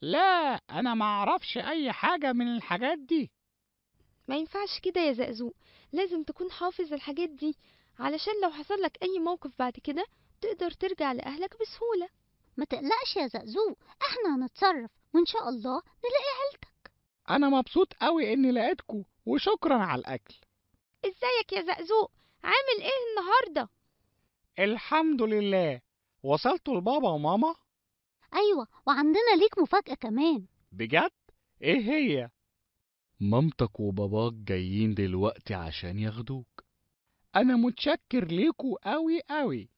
لا، انا ما اعرفش اي حاجة من الحاجات دي. ما ينفعش كده يا زقزوق، لازم تكون حافظ الحاجات دي علشان لو حصل لك اي موقف بعد كده تقدر ترجع لاهلك بسهولة. ما تقلقش يا زقزوق، احنا هنتصرف وان شاء الله نلاقي عيلتك. انا مبسوط قوي اني لقيتكم، وشكرا على الاكل. ازيك يا زقزوق؟ عامل ايه النهاردة؟ الحمد لله. وصلتوا لبابا وماما؟ ايوه، وعندنا ليك مفاجأة كمان. بجد؟ ايه هي؟ مامتك وباباك جايين دلوقتي عشان ياخدوك. انا متشكر ليكوا قوي قوي.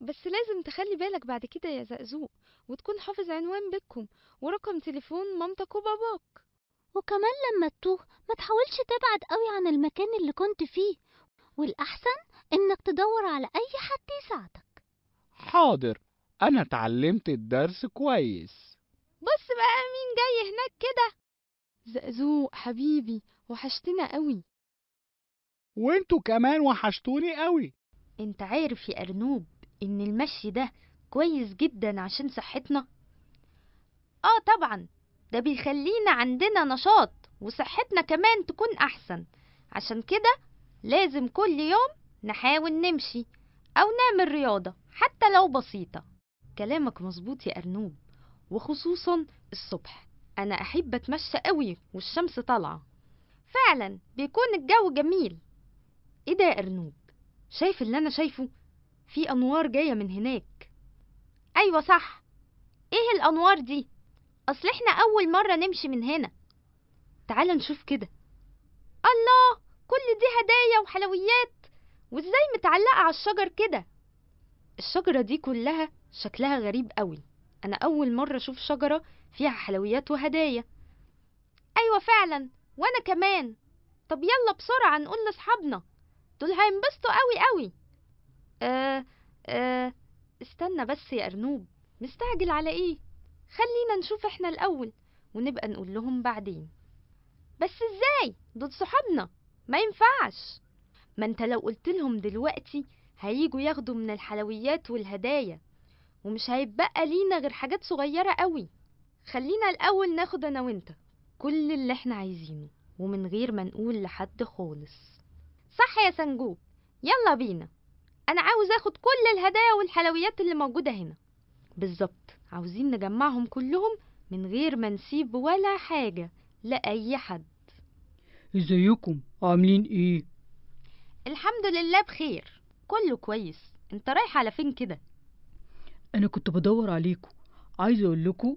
بس لازم تخلي بالك بعد كده يا زقزوق، وتكون حافظ عنوان بيتكم ورقم تليفون مامتك وباباك. وكمان لما تتوه ما تحاولش تبعد قوي عن المكان اللي كنت فيه، والأحسن إنك تدور على أي حد يساعدك. حاضر، انا اتعلمت الدرس كويس. بص بقى مين جاي هناك كده. زقزوق حبيبي، وحشتنا قوي. وانتوا كمان وحشتوني قوي. انت عارف يا أرنوب ان المشي ده كويس جدا عشان صحتنا؟ طبعا، ده بيخلينا عندنا نشاط وصحتنا كمان تكون احسن. عشان كده لازم كل يوم نحاول نمشي او نعمل رياضة حتى لو بسيطة. كلامك مظبوط يا أرنوب، وخصوصا الصبح انا احب اتمشى قوي والشمس طالعة، فعلا بيكون الجو جميل. ايه ده يا أرنوب؟ شايف اللي انا شايفه؟ في انوار جاية من هناك. ايوه صح، ايه الانوار دي؟ اصل احنا اول مرة نمشي من هنا. تعال نشوف كده. الله، كل دي هدايا وحلويات، وازاي متعلقة على الشجر كده؟ الشجرة دي كلها شكلها غريب قوي، انا اول مرة اشوف شجرة فيها حلويات وهدايا. ايوه فعلا، وانا كمان. طب يلا بسرعة نقول لاصحابنا، دول هينبسطوا قوي قوي. استنى بس يا أرنوب، مستعجل على ايه؟ خلينا نشوف احنا الأول ونبقى نقول لهم بعدين. بس ازاي؟ دول صحابنا، ما ينفعش. ما انت لو قلت لهم دلوقتي هيجوا ياخدوا من الحلويات والهدايا، ومش هيتبقى لينا غير حاجات صغيرة قوي. خلينا الأول ناخد أنا وإنت كل اللي احنا عايزينه ومن غير ما نقول لحد خالص. صح يا سنجوب؟ يلا بينا. أنا عاوز أخد كل الهدايا والحلويات اللي موجودة هنا. بالظبط، عاوزين نجمعهم كلهم من غير ما نسيب ولا حاجة لأي حد. ازيكم؟ عاملين ايه؟ الحمد لله بخير، كله كويس. انت رايح على فين كده؟ انا كنت بدور عليكم، عايزه اقول لكم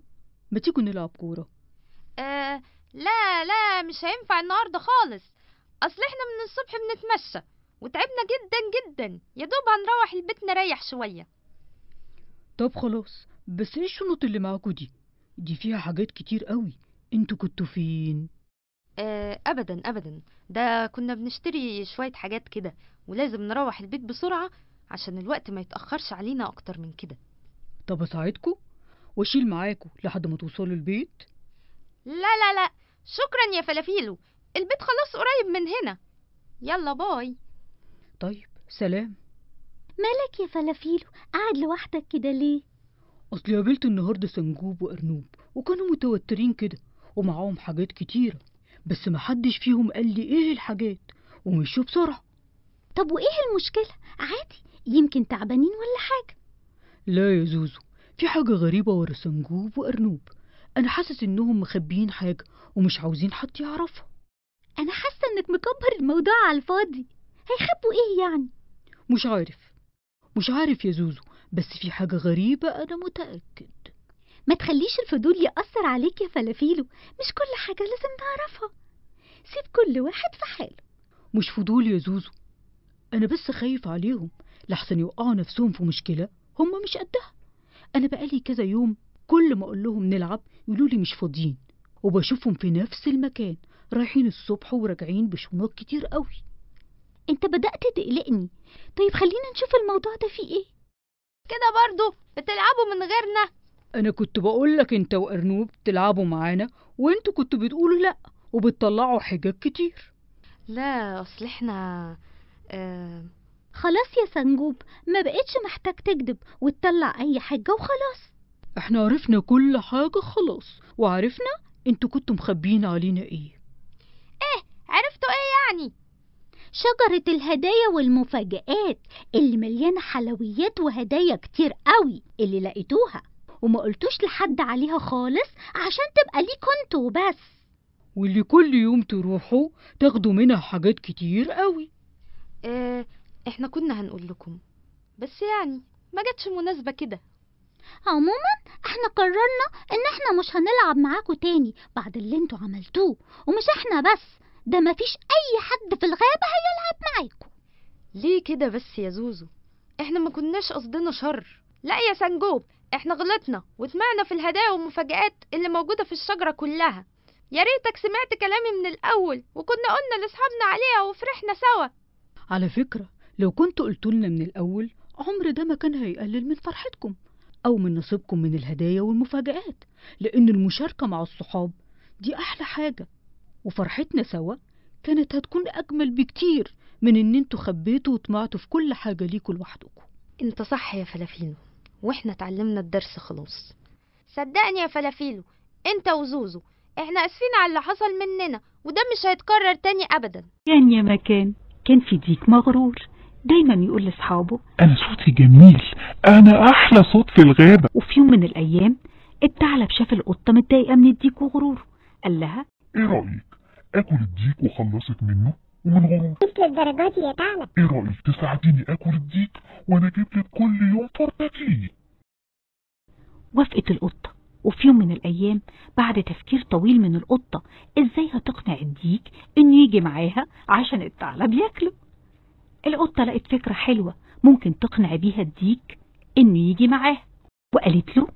ما تيجوا نلعب كوره. لا لا، مش هينفع النهارده خالص. اصل احنا من الصبح بنتمشى وتعبنا جدا جدا، يا دوب هنروح البيت نريح شويه. طب خلاص، بس ايه الشنط اللي معاكوا دي فيها حاجات كتير قوي. انتوا كنتوا فين؟ ابدا ابدا، ده كنا بنشتري شويه حاجات كده ولازم نروح البيت بسرعه عشان الوقت ما يتاخرش علينا اكتر من كده. طب اساعدكم واشيل معاكم لحد ما توصلوا البيت؟ لا لا لا، شكرا يا فلافيلو، البيت خلاص قريب من هنا. يلا باي. طيب سلام. مالك يا فلافيلو قاعد لوحدك كده ليه؟ اصلي قابلت النهارده سنجوب وارنوب وكانوا متوترين كده ومعاهم حاجات كتيره، بس محدش فيهم قال لي ايه الحاجات ومشوا بسرعه. طب وايه المشكلة؟ عادي، يمكن تعبانين ولا حاجة. لا يا زوزو، في حاجه غريبه ورا سنجوب وارنوب. انا حاسس انهم مخبيين حاجه ومش عاوزين حد يعرفها. انا حاسة انك مكبر الموضوع على الفاضي. هيخبوا ايه يعني؟ مش عارف يا زوزو، بس في حاجه غريبه انا متاكد. ما تخليش الفضول يأثر عليك يا فلافيلو، مش كل حاجة لازم نعرفها. سيب كل واحد في حاله. مش فضول يا زوزو، انا بس خايف عليهم لحسن يوقعوا نفسهم في مشكله هم مش قدها. انا بقالي كذا يوم كل ما اقول لهم نلعب يقولوا لي مش فاضيين، وبشوفهم في نفس المكان رايحين الصبح وراجعين بشنط كتير قوي. انت بدأت تقلقني. طيب خلينا نشوف الموضوع ده فيه ايه. كده برضو بتلعبوا من غيرنا؟ انا كنت بقول لك انت وارنوب تلعبوا معانا وانتوا كنتوا بتقولوا لا وبتطلعوا حجج كتير. لا اصل احنا خلاص يا سنجوب، ما بقتش محتاج تكذب وتطلع اي حاجة وخلاص. احنا عرفنا كل حاجة خلاص، وعرفنا انتوا كنتوا مخبيين علينا ايه. عرفتوا ايه يعني؟ شجرة الهدايا والمفاجآت اللي مليانة حلويات وهدايا كتير قوي اللي لقيتوها وما قلتوش لحد عليها خالص عشان تبقى ليكوا انتوا وبس، واللي كل يوم تروحوا تاخدوا منها حاجات كتير قوي. احنا كنا هنقول لكم بس يعني ما جاتش مناسبة كده. عموما احنا قررنا ان احنا مش هنلعب معاكوا تاني بعد اللي انتوا عملتوه، ومش احنا بس، ده مفيش اي حد في الغابة هيلعب معاكوا. ليه كده بس يا زوزو؟ احنا ما كناش قصدنا شر. لا يا سنجوب، احنا غلطنا وطمعنا في الهدايا والمفاجآت اللي موجودة في الشجرة كلها. يا ريتك سمعت كلامي من الأول وكنا قلنا لأصحابنا عليها وفرحنا سوا. على فكرة لو كنتوا قلتولنا من الأول عمر ده ما كان هيقلل من فرحتكم أو من نصيبكم من الهدايا والمفاجآت، لأن المشاركة مع الصحاب دي أحلى حاجة، وفرحتنا سوا كانت هتكون أجمل بكتير من إن انتوا خبيتوا وطمعتوا في كل حاجة ليكوا لوحدكم. انت صح يا فلافيلو، واحنا اتعلمنا الدرس خلاص. صدقني يا فلافيلو، انت وزوزو احنا اسفين على اللي حصل مننا، وده مش هيتكرر تاني ابدا. كان يا مكان كان في ديك مغرور دايما يقول لاصحابه انا صوتي جميل، انا احلى صوت في الغابة. وفي يوم من الايام الثعلب شاف القطة متضايقة من الديك وغروره، قال لها ايه رأيك اكل الديك وخلصت منه ومن غرور؟ مش للدرجة دي يا ثعلب. ايه رأيك تساعديني اكل الديك وانا جبتك كل يوم فرتكيه؟ وافقت القطة. وفي يوم من الأيام بعد تفكير طويل من القطة إزاي هتقنع الديك إنه يجي معاها عشان الثعلب ياكله، القطة لقت فكرة حلوة ممكن تقنع بيها الديك إنه يجي معاها، وقالت له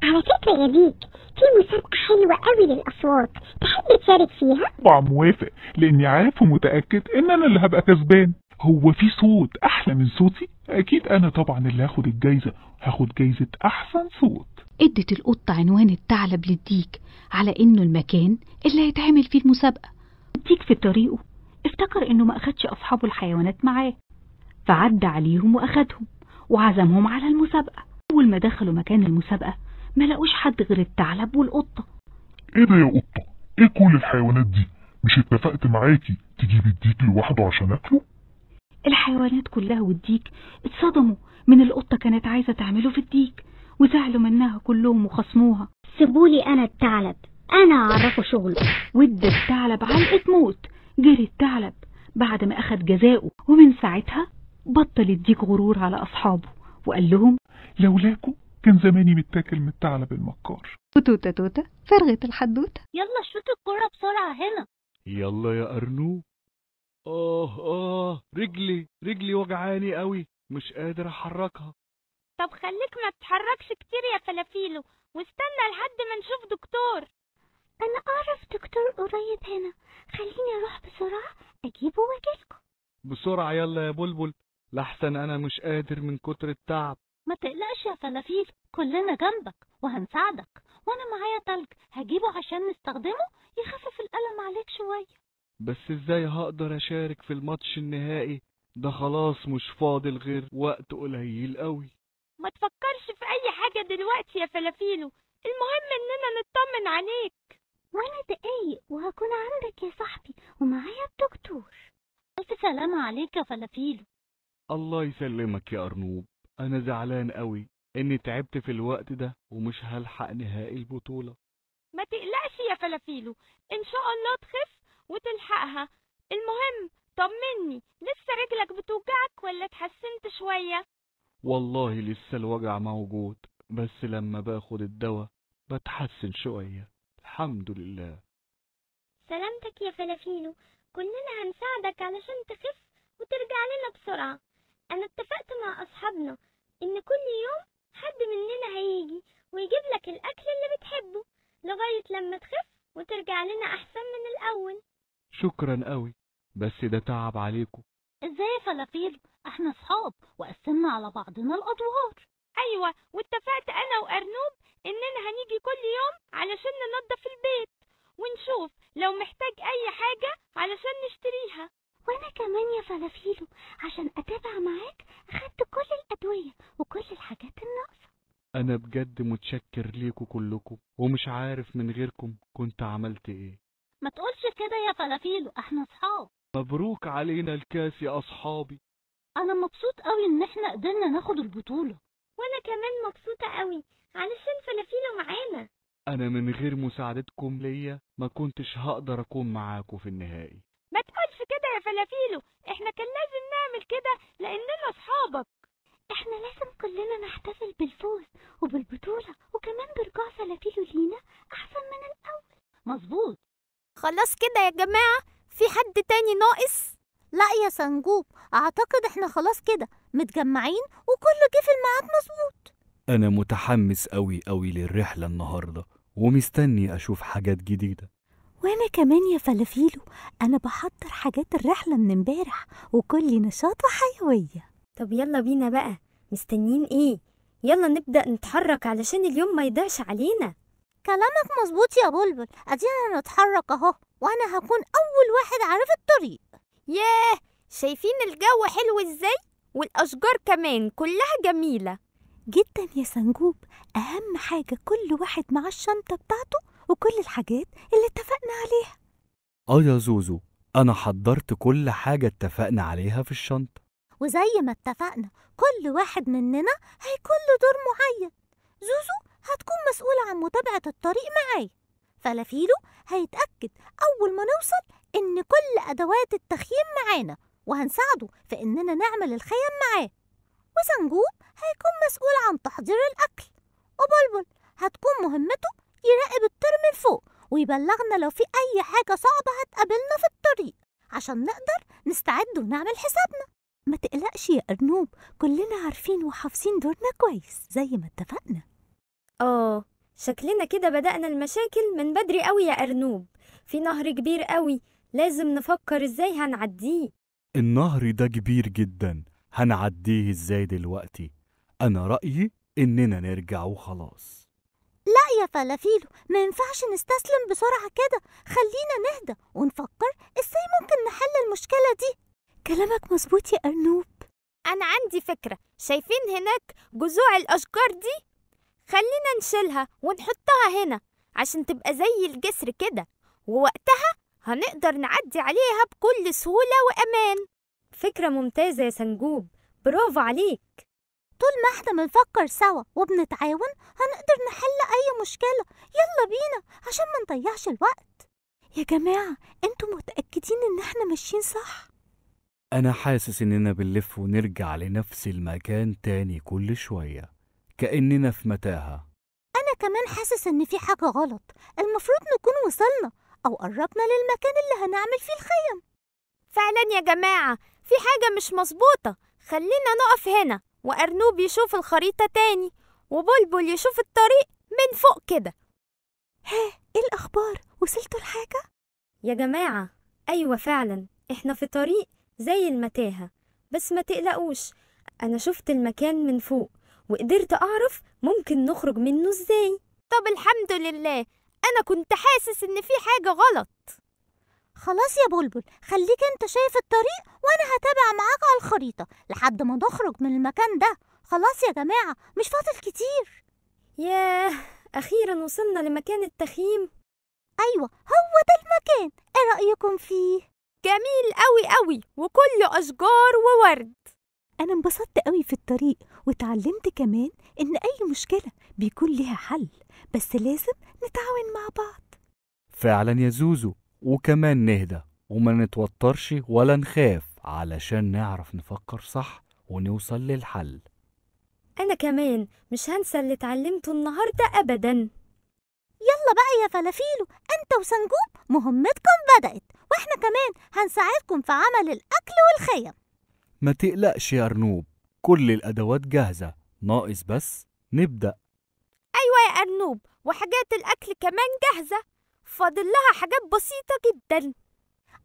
على فكرة يا ديك، في مسابقة حلوة قوي للأصوات، تحب تشارك فيها؟ طبعا موافق، لاني عارف ومتأكد ان انا اللي هبقى كسبان. هو في صوت احلى من صوتي؟ اكيد انا طبعا اللي هاخد الجايزة، هاخد جايزة احسن صوت. ادت القطة عنوان الثعلب للديك على انه المكان اللي هيتعمل فيه المسابقة. الديك في طريقه افتكر انه ما اخدش اصحابه الحيوانات معاه، فعدى عليهم واخدهم وعزمهم على المسابقة. اول ما دخلوا مكان المسابقة ما لقوش حد غير الثعلب والقطة. ايه ده يا قطة؟ ايه كل الحيوانات دي؟ مش اتفقت معاكي تجيبي الديك لوحده عشان اكله؟ الحيوانات كلها والديك اتصدموا من القطة كانت عايزة تعمله في الديك، وزعلوا منها كلهم وخصموها. سيبولي أنا الثعلب، أنا أعرفه شغله. وادى الثعلب علقة موت. جري الثعلب بعد ما أخد جزاؤه، ومن ساعتها بطل الديك غرور على أصحابه وقال لهم لولاكوا كان زماني متاكل من الثعلب المكار. وتوتة توتة فرغت الحدوتة. يلا شوت الكرة بسرعة هنا. يلا يا أرنوب. رجلي وجعاني قوي، مش قادر أحركها. طب خليك ما تتحركش كتير يا فلافيلو، واستنى لحد ما نشوف دكتور. أنا أعرف دكتور قريب هنا، خليني أروح بسرعة أجيبه وأجيلكوا. بسرعة يلا يا بلبل، لحسن أنا مش قادر من كتر التعب. ما تقلقش يا فلافيل، كلنا جنبك وهنساعدك، وانا معايا تلج هجيبه عشان نستخدمه يخفف الألم عليك شوية. بس ازاي هقدر أشارك في الماتش النهائي ده؟ خلاص مش فاضل غير وقت قليل قوي. ما تفكرش في أي حاجة دلوقتي يا فلافيلو، المهم إننا نطمن عليك. وأنا دقايق وهكون عندك يا صاحبي ومعايا الدكتور. ألف سلامة عليك يا فلافيلو. الله يسلمك يا أرنوب، أنا زعلان قوي إني تعبت في الوقت ده ومش هلحق نهائي البطولة. ما تقلقش يا فلافيلو، إن شاء الله تخف وتلحقها. المهم طمني، لسه رجلك بتوجعك ولا اتحسنت شوية؟ والله لسه الوجع موجود، بس لما باخد الدواء بتحسن شوية الحمد لله. سلامتك يا فلافيلو، كلنا هنساعدك علشان تخف وترجع لنا بسرعة. أنا اتفقت مع أصحابنا إن كل يوم حد مننا هيجي ويجيب لك الأكل اللي بتحبه لغاية لما تخف وترجع لنا أحسن من الأول. شكرا قوي، بس ده تعب عليكم. ازاي يا فلافيلو؟ احنا اصحاب وقسمنا على بعضنا الأدوار. أيوة، واتفقت أنا وأرنوب إننا هنيجي كل يوم علشان ننظف البيت ونشوف لو محتاج أي حاجة علشان نشتريها. وأنا كمان يا فلافيلو عشان أتابع معاك أخدت كل الأدوية وكل الحاجات الناقصة. أنا بجد متشكر ليكوا كلكم، ومش عارف من غيركم كنت عملت إيه. ما تقولش كده يا فلافيلو، احنا اصحاب. مبروك علينا الكاس يا أصحابي. أنا مبسوط قوي إن احنا قدرنا ناخد البطولة. وأنا كمان مبسوطة قوي علشان فلافيلو معانا. أنا من غير مساعدتكم ليا ما كنتش هقدر أكون معاكم في النهائي. ما تقولش كده يا فلافيلو، احنا كان لازم نعمل كده لأننا أصحابك. احنا لازم كلنا نحتفل بالفوز وبالبطولة وكمان برجوع فلافيلو لينا أحسن من الأول. مظبوط. خلاص كده يا جماعة، في حد تاني ناقص؟ لا يا سنجوب، أعتقد احنا خلاص كده متجمعين وكله جه في الميعاد مظبوط. أنا متحمس قوي للرحلة النهاردة ومستني أشوف حاجات جديدة. وأنا كمان يا فلافيلو، أنا بحضر حاجات الرحلة من امبارح وكل نشاط وحيوية. طب يلا بينا بقى، مستنيين ايه؟ يلا نبدأ نتحرك علشان اليوم ما يضيعش علينا. كلامك مظبوط يا بلبل، ادينا نتحرك اهو، وانا هكون اول واحد عارف الطريق. ياه، شايفين الجو حلو ازاي؟ والاشجار كمان كلها جميلة جدا يا سنجوب. اهم حاجة كل واحد مع الشنطة بتاعته وكل الحاجات اللي اتفقنا عليها. يا زوزو، أنا حضرت كل حاجة اتفقنا عليها في الشنطة. وزي ما اتفقنا كل واحد مننا هيكون له دور معين. زوزو هتكون مسؤولة عن متابعة الطريق معايا. فلافيلو هيتأكد أول ما نوصل إن كل أدوات التخييم معانا وهنساعده في إننا نعمل الخيم معاه. وسنجوب هيكون مسؤول عن تحضير الأكل. وبلبل هتكون مهمته يراقب الطير من فوق ويبلغنا لو في أي حاجة صعبة هتقابلنا في الطريق عشان نقدر نستعد ونعمل حسابنا. ما تقلقش يا أرنوب، كلنا عارفين وحافظين دورنا كويس زي ما اتفقنا. شكلنا كده بدأنا المشاكل من بدري قوي يا أرنوب. في نهر كبير قوي، لازم نفكر ازاي هنعديه. النهر ده كبير جدا، هنعديه ازاي دلوقتي؟ أنا رأيي إننا نرجع وخلاص. لا يا فلافيلو، ما ينفعش نستسلم بسرعة كده، خلينا نهدى ونفكر ازاي ممكن نحل المشكلة دي. كلامك مظبوط يا أرنوب. أنا عندي فكرة، شايفين هناك جذوع الأشجار دي؟ خلينا نشيلها ونحطها هنا عشان تبقى زي الجسر كده، ووقتها هنقدر نعدي عليها بكل سهولة وأمان. فكرة ممتازة يا سنجوب، برافو عليك. طول ما احنا بنفكر سوا وبنتعاون هنقدر نحل أي مشكلة. يلا بينا عشان ما نضيعش الوقت. يا جماعة انتوا متأكدين ان احنا ماشيين صح؟ أنا حاسس إننا بنلف ونرجع لنفس المكان تاني كل شوية، كأننا في متاهة. أنا كمان حاسس إن في حاجة غلط، المفروض نكون وصلنا أو قربنا للمكان اللي هنعمل فيه الخيم. فعلا يا جماعة في حاجة مش مظبوطة. خلينا نقف هنا وأرنوب يشوف الخريطة تاني وبلبل يشوف الطريق من فوق كده. ايه الأخبار؟ وصلتوا لحاجة؟ يا جماعة أيوة فعلا احنا في طريق زي المتاهة، بس ما تقلقوش، أنا شفت المكان من فوق وقدرت أعرف ممكن نخرج منه إزاي. طب الحمد لله، أنا كنت حاسس إن في حاجة غلط. خلاص يا بلبل، خليك انت شايف الطريق وانا هتابع معاك على الخريطة لحد ما نخرج من المكان ده. خلاص يا جماعة مش فاضل كتير. ياه، أخيرا وصلنا لمكان التخييم. أيوة هو ده المكان، ايه رأيكم فيه؟ جميل قوي قوي وكله أشجار وورد. أنا انبسطت قوي في الطريق وتعلمت كمان إن أي مشكلة بيكون ليها حل، بس لازم نتعاون مع بعض. فعلا يا زوزو، وكمان نهدى وما نتوترش ولا نخاف علشان نعرف نفكر صح ونوصل للحل. أنا كمان مش هنسى اللي اتعلمته النهاردة أبدا. يلا بقى يا فلافيلو، انت وسنجوب مهمتكم بدأت، واحنا كمان هنساعدكم في عمل الأكل والخيم. ما تقلقش يا أرنوب، كل الأدوات جاهزة، ناقص بس نبدأ. أيوة يا أرنوب، وحاجات الأكل كمان جاهزة، فاضل لها حاجات بسيطة جدا.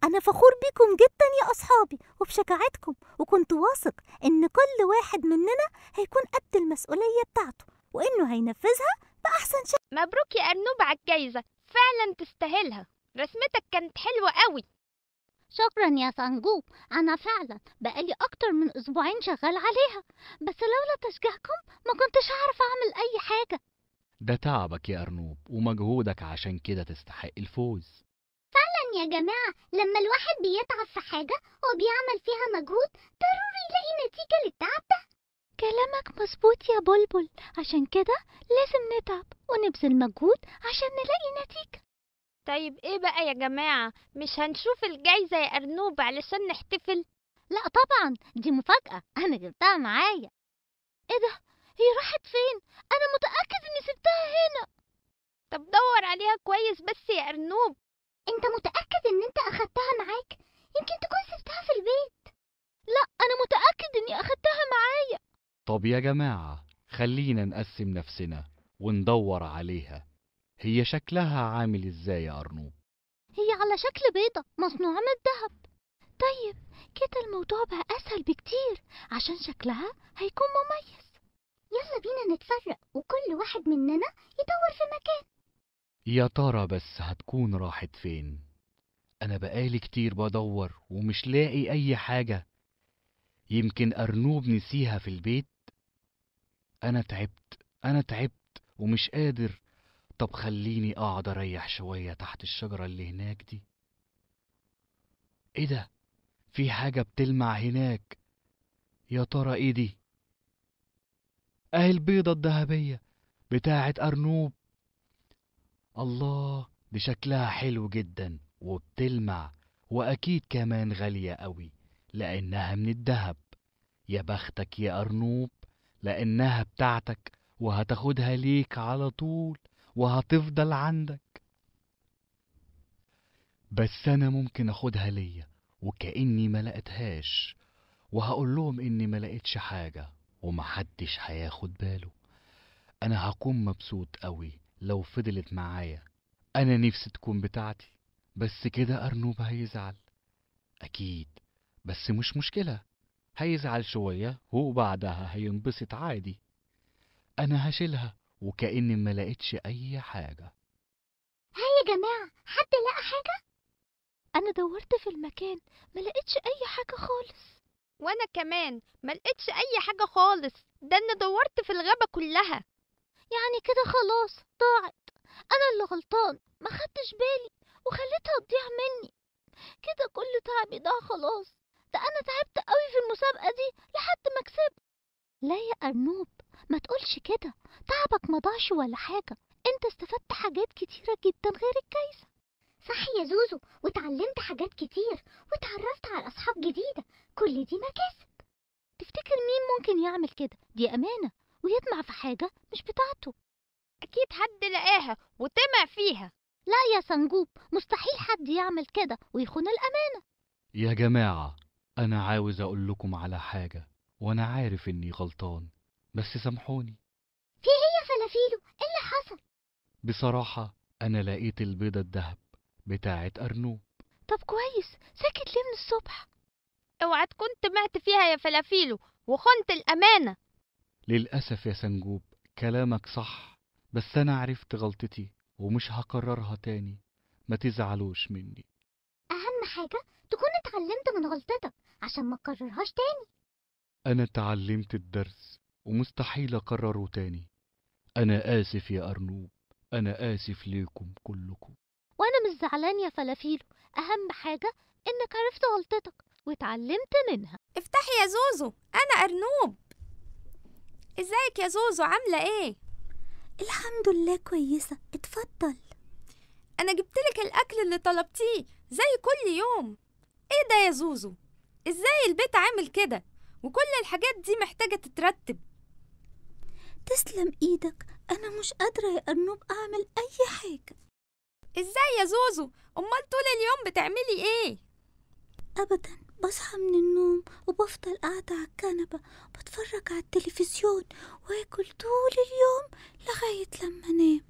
أنا فخور بيكم جدا يا أصحابي وبشجاعتكم، وكنت واثق إن كل واحد مننا هيكون قد المسؤولية بتاعته وإنه هينفذها بأحسن شكل. مبروك يا أرنوب على الجايزة، فعلا تستاهلها، رسمتك كانت حلوة قوي. شكرا يا سنجوب، أنا فعلا بقالي أكتر من أسبوعين شغال عليها، بس لولا تشجيعكم ما كنتش هعرف أعمل أي حاجة. ده تعبك يا أرنوب ومجهودك، عشان كده تستحق الفوز. فعلا يا جماعة لما الواحد بيتعب في حاجة وبيعمل فيها مجهود ضروري يلاقي نتيجة للتعب ده. كلامك مظبوط يا بلبل، عشان كده لازم نتعب ونبذل مجهود عشان نلاقي نتيجة. طيب ايه بقى يا جماعة، مش هنشوف الجايزة يا أرنوب علشان نحتفل؟ لا طبعا، دي مفاجأة أنا جبتها معايا. ايه ده؟ هي راحت فين؟ أنا متأكد إني سبتها هنا. طب دور عليها كويس بس يا أرنوب. انت متأكد ان انت اخدتها معاك؟ يمكن تكون سبتها في البيت. لا أنا متأكد إني أخدتها معايا. طب يا جماعة خلينا نقسم نفسنا وندور عليها. هي شكلها عامل ازاي يا أرنوب؟ هي على شكل بيضة مصنوعة من الذهب. طيب كده الموضوع بقى أسهل بكتير عشان شكلها هيكون مميز. يلا بينا نتفرق وكل واحد مننا يدور في مكان. يا ترى بس هتكون راحت فين؟ أنا بقالي كتير بدور ومش لاقي أي حاجة. يمكن أرنوب نسيها في البيت؟ أنا تعبت ومش قادر. طب خليني أقعد أريح شوية تحت الشجرة اللي هناك دي. إيه ده؟ في حاجة بتلمع هناك، يا ترى إيه دي؟ أهي البيضة الذهبية بتاعت أرنوب. الله، دي شكلها حلو جدا وبتلمع، وأكيد كمان غالية قوي لأنها من الذهب. يا بختك يا أرنوب، لأنها بتاعتك وهتاخدها ليك على طول وهتفضل عندك. بس أنا ممكن أخدها ليا وكأني ما لقيتهاش، وهقول لهم إني ما لقيتش حاجة ومحدش هياخد باله. أنا هكون مبسوط قوي لو فضلت معايا. أنا نفسي تكون بتاعتي، بس كده أرنوب هيزعل أكيد، بس مش مشكلة، هيزعل شوية وبعدها هينبسط عادي. أنا هشيلها وكأني ما لقيتش أي حاجة. هاي يا جماعة، حد لقى حاجة؟ أنا دورت في المكان ما لقيتش أي حاجة خالص. وأنا كمان ما لقيتش أي حاجة خالص، ده أنا دورت في الغابة كلها. يعني كده خلاص ضاعت. انا اللي غلطان، ما خدتش بالي وخليتها تضيع مني. كده كل تعبي ضاع خلاص. ده انا تعبت قوي في المسابقة دي لحد ما كسبت. لا يا أرنوب، ما تقولش كده. تعبك ما ضاعش ولا حاجة، انت استفدت حاجات كتيرة جدا غير الجايزة. صح يا زوزو، واتعلمت حاجات كتير واتعرفت على أصحاب جديدة، كل دي مكاسب. تفتكر مين ممكن يعمل كده؟ دي أمانة، ويطمع في حاجة مش بتاعته. أكيد حد لقاها وطمع فيها. لا يا سنجوب، مستحيل حد يعمل كده ويخون الأمانة. يا جماعة، أنا عاوز أقول لكم على حاجة، وأنا عارف إني غلطان، بس سامحوني. في إيه يا فلافيلو؟ إيه اللي حصل؟ بصراحة أنا لقيت البيضة الدهب بتاعت أرنوب. طب كويس، ساكت ليه من الصبح؟ اوعى تكون طمعت فيها يا فلافيلو وخنت الأمانة. للأسف يا سنجوب، كلامك صح، بس أنا عرفت غلطتي ومش هكررها تاني، ما تزعلوش مني. أهم حاجة تكون اتعلمت من غلطتك عشان ما تكررهاش تاني. أنا اتعلمت الدرس ومستحيل أكرره تاني. أنا آسف يا أرنوب، أنا آسف ليكم كلكم. وأنا مش زعلان يا فلافيلو، أهم حاجة إنك عرفت غلطتك واتعلمت منها. افتحي يا زوزو، أنا أرنوب. ازيك يا زوزو، عاملة ايه؟ الحمد لله كويسة، اتفضل. أنا جبتلك الأكل اللي طلبتيه زي كل يوم. ايه ده يا زوزو؟ ازاي البيت عامل كده وكل الحاجات دي محتاجة تترتب؟ تسلم ايدك، انا مش قادرة يا أرنوب اعمل اي حاجة. ازاي يا زوزو؟ امال طول اليوم بتعملي ايه؟ ابدا، بصحى من النوم وبفضل قاعدة على الكنبة بتفرج على التلفزيون واكل طول اليوم لغاية لما انام.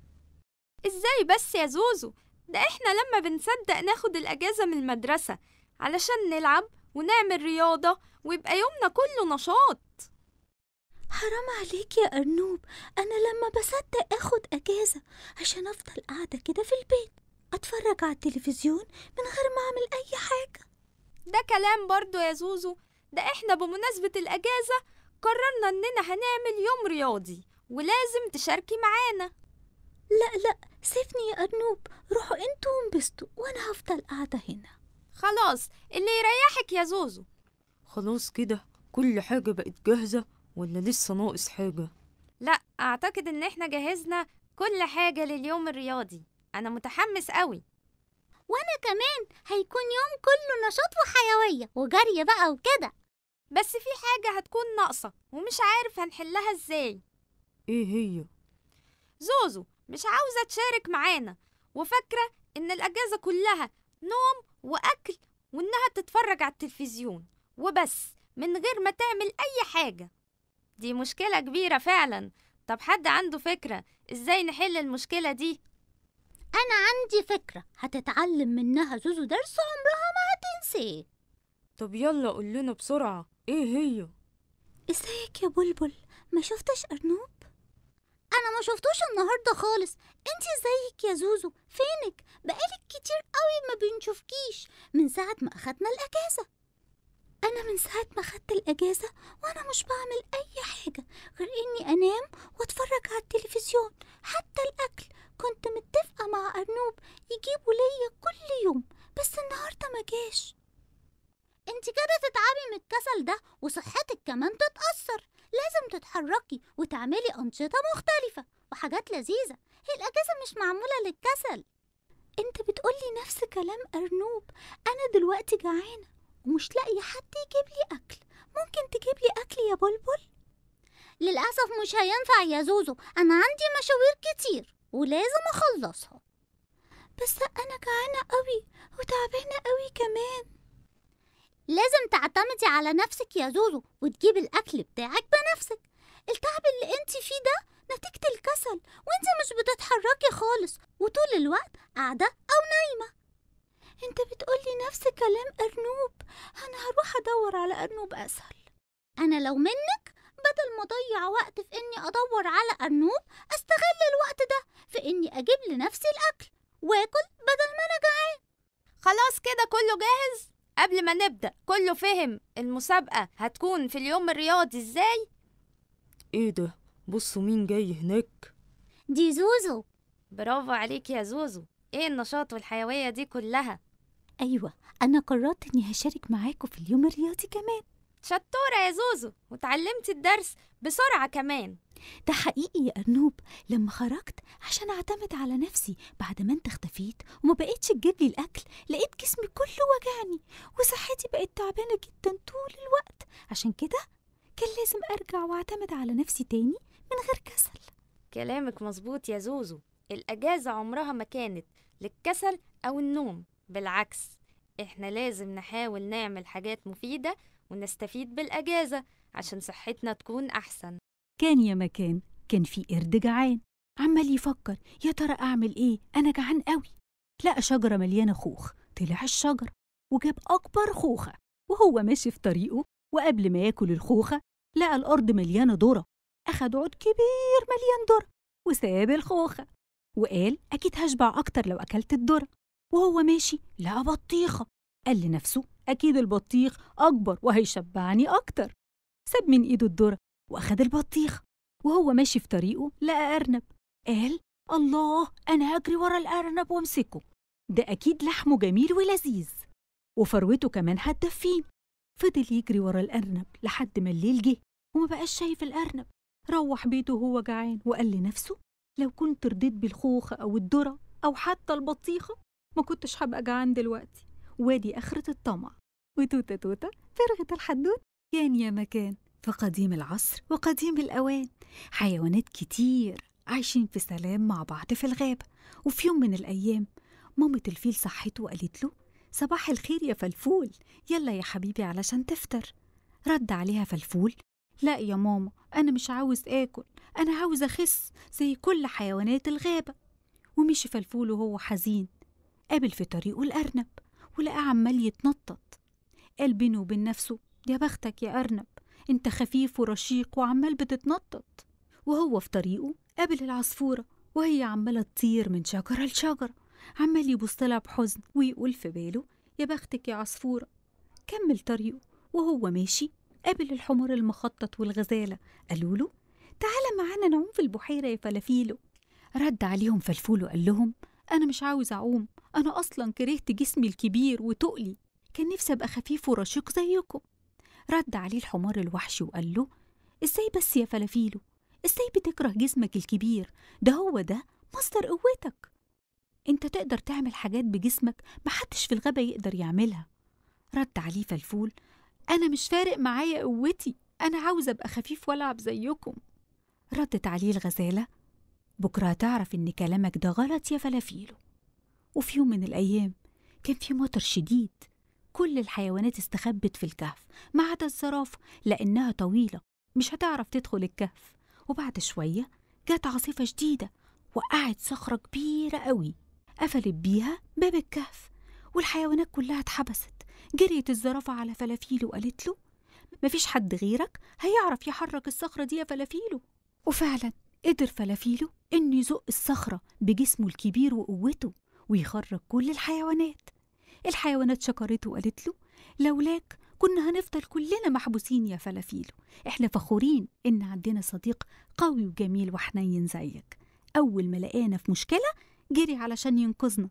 ازاي بس يا زوزو؟ ده احنا لما بنصدق ناخد الاجازة من المدرسة علشان نلعب ونعمل رياضة ويبقى يومنا كله نشاط. حرام عليك يا أرنوب، أنا لما بصدق أخد أجازة عشان أفضل قاعدة كده في البيت أتفرج على التلفزيون من غير ما أعمل أي حاجة. ده كلام برضو يا زوزو. ده احنا بمناسبة الأجازة قررنا إننا هنعمل يوم رياضي ولازم تشاركي معانا. لا سيبني يا أرنوب، روحوا انتوا وانبسطوا وأنا هفضل قاعدة هنا. خلاص، اللي يريحك يا زوزو. خلاص كده كل حاجة بقت جاهزة ولا لسه ناقص حاجة؟ لا، أعتقد إن احنا جهزنا كل حاجة لليوم الرياضي. أنا متحمس قوي. وأنا كمان هيكون يوم كله نشاط وحيوية وجري بقى وكده. بس في حاجة هتكون ناقصة ومش عارف هنحلها ازاي. ايه هي؟ زوزو مش عاوزة تشارك معانا وفاكرة إن الأجازة كلها نوم وأكل وإنها تتفرج على التلفزيون وبس من غير ما تعمل أي حاجة. دي مشكلة كبيرة فعلا. طب حد عنده فكرة إزاي نحل المشكلة دي؟ أنا عندي فكرة هتتعلم منها زوزو درس عمرها ما هتنسيه. طب يلا قول لنا بسرعة، إيه هي؟ ازيك يا بلبل؟ ما شفتش أرنوب؟ أنا ما شفتوش النهاردة خالص. انتي ازيك يا زوزو؟ فينك؟ بقالك كتير قوي ما بنشوفكيش من ساعة ما أخدنا الأجازة. أنا من ساعة ما خدت الأجازة وأنا مش بعمل أي حاجة غير إني أنام وأتفرج على التلفزيون. حتى الأكل كنت متفقة مع أرنوب يجيبوا ليا كل يوم، بس النهاردة ما جاش. انتي كده تتعبي من الكسل ده وصحتك كمان تتأثر. لازم تتحركي وتعملي أنشطة مختلفة وحاجات لذيذة. هي الأجازة مش معمولة للكسل. انت بتقولي نفس كلام أرنوب. أنا دلوقتي جعانة ومش لاقي حد يجيب لي أكل. ممكن تجيب لي أكل يا بلبل؟ للأسف مش هينفع يا زوزو، أنا عندي مشاوير كتير ولازم أخلصها. بس أنا جعانة قوي وتعبانة قوي كمان. لازم تعتمدي على نفسك يا زوزو وتجيبي الأكل بتاعك بنفسك. التعب اللي انت فيه ده نتيجة الكسل، وانت مش بتتحركي خالص وطول الوقت قاعدة أو نايمة. انت بتقولي نفس كلام أرنوب. أنا هروح أدور على أرنوب أسهل. أنا لو منك بدل ما أضيع وقت في إني أدور على أرنوب أستغل الوقت ده في إني أجيب لنفسي الأكل وآكل بدل ما أنا جعان. خلاص كده كله جاهز؟ قبل ما نبدأ كله فهم المسابقة هتكون في اليوم الرياضي ازاي؟ ايه ده؟ بصوا مين جاي هناك. دي زوزو. برافو عليك يا زوزو، ايه النشاط والحيوية دي كلها؟ أيوة، أنا قررت إني هشارك معاكم في اليوم الرياضي كمان. شطورة يا زوزو، وتعلمت الدرس بسرعة كمان. ده حقيقي يا أرنوب، لما خرجت عشان أعتمد على نفسي بعد ما أنت اختفيت وما بقيتش تجيب لي الأكل، لقيت جسمي كله وجعني وصحتي بقت تعبانة جدا طول الوقت. عشان كده كان لازم أرجع وأعتمد على نفسي تاني من غير كسل. كلامك مظبوط يا زوزو، الأجازة عمرها ما كانت للكسل أو النوم، بالعكس إحنا لازم نحاول نعمل حاجات مفيدة ونستفيد بالأجازة عشان صحتنا تكون أحسن. كان يا مكان كان في قرد جعان عمال يفكر يا ترى أعمل إيه، أنا جعان قوي. لقى شجرة مليانة خوخ، طلع الشجرة وجاب أكبر خوخة، وهو ماشي في طريقه وقبل ما ياكل الخوخة لقى الأرض مليانة ذرة. أخد عود كبير مليان ذرة وساب الخوخة وقال أكيد هشبع أكتر لو أكلت الذرة. وهو ماشي لقى بطيخة، قال لنفسه أكيد البطيخ أكبر وهيشبعني أكتر. ساب من إيده الذرة وأخد البطيخة. وهو ماشي في طريقه لقى أرنب، قال الله أنا هجري ورا الأرنب وامسكه، ده أكيد لحمه جميل ولذيذ وفروته كمان هتدفيني. فضل يجري ورا الأرنب لحد ما الليل جه وما بقاش شايف الأرنب. روح بيته وهو جعان وقال لنفسه لو كنت رضيت بالخوخة أو الذرة أو حتى البطيخة ما كنتش هبقى جعان دلوقتي. وادي آخرة الطمع. وتوتة توتة فرغت الحدوت. كان يا مكان في قديم العصر وقديم الأوان حيوانات كتير عايشين في سلام مع بعض في الغابة. وفي يوم من الأيام مامة الفيل صحته وقالت له صباح الخير يا فلفول، يلا يا حبيبي علشان تفطر. رد عليها فلفول لا يا ماما، أنا مش عاوز آكل، أنا عاوز أخس زي كل حيوانات الغابة. ومشي فلفول وهو حزين. قابل في طريقه الأرنب ولقاه عمال يتنطط. قال بينه وبين نفسه يا بختك يا أرنب، انت خفيف ورشيق وعمال بتتنطط. وهو في طريقه قابل العصفورة وهي عمالة تطير من شجرة لشجرة، عمال يبصلها بحزن ويقول في باله يا بختك يا عصفورة. كمل طريقه وهو ماشي قابل الحمار المخطط والغزالة، قالوا له تعالى معانا نعوم في البحيرة يا فلافيلو. رد عليهم فلفول وقال لهم أنا مش عاوز أعوم، أنا أصلا كرهت جسمي الكبير وتقلي، كان نفسي أبقى خفيف ورشيق زيكم. رد عليه الحمار الوحشي وقال له إزاي بس يا فلافيلو، إزاي بتكره جسمك الكبير، ده هو ده مصدر قوتك، أنت تقدر تعمل حاجات بجسمك محدش في الغابة يقدر يعملها. رد عليه فلفول أنا مش فارق معايا قوتي، أنا عاوز أبقى خفيف وألعب زيكم. ردت عليه الغزالة بكرة هتعرف إن كلامك ده غلط يا فلافيلو. وفي يوم من الأيام كان في مطر شديد، كل الحيوانات استخبت في الكهف ما عدا الزرافة لأنها طويلة مش هتعرف تدخل الكهف. وبعد شوية جت عاصفة شديدة وقعت صخرة كبيرة قوي قفلت بيها باب الكهف والحيوانات كلها اتحبست. جريت الزرافة على فلافيلو وقالت له مفيش حد غيرك هيعرف يحرك الصخرة دي يا فلافيلو. وفعلا قدر فلافيلو إنه يزق الصخرة بجسمه الكبير وقوته ويخرج كل الحيوانات. الحيوانات شكرته وقالت له لولاك كنا هنفضل كلنا محبوسين يا فلافيلو، احنا فخورين إن عندنا صديق قوي وجميل وحنين زيك. أول ما لقانا في مشكلة جري علشان ينقذنا.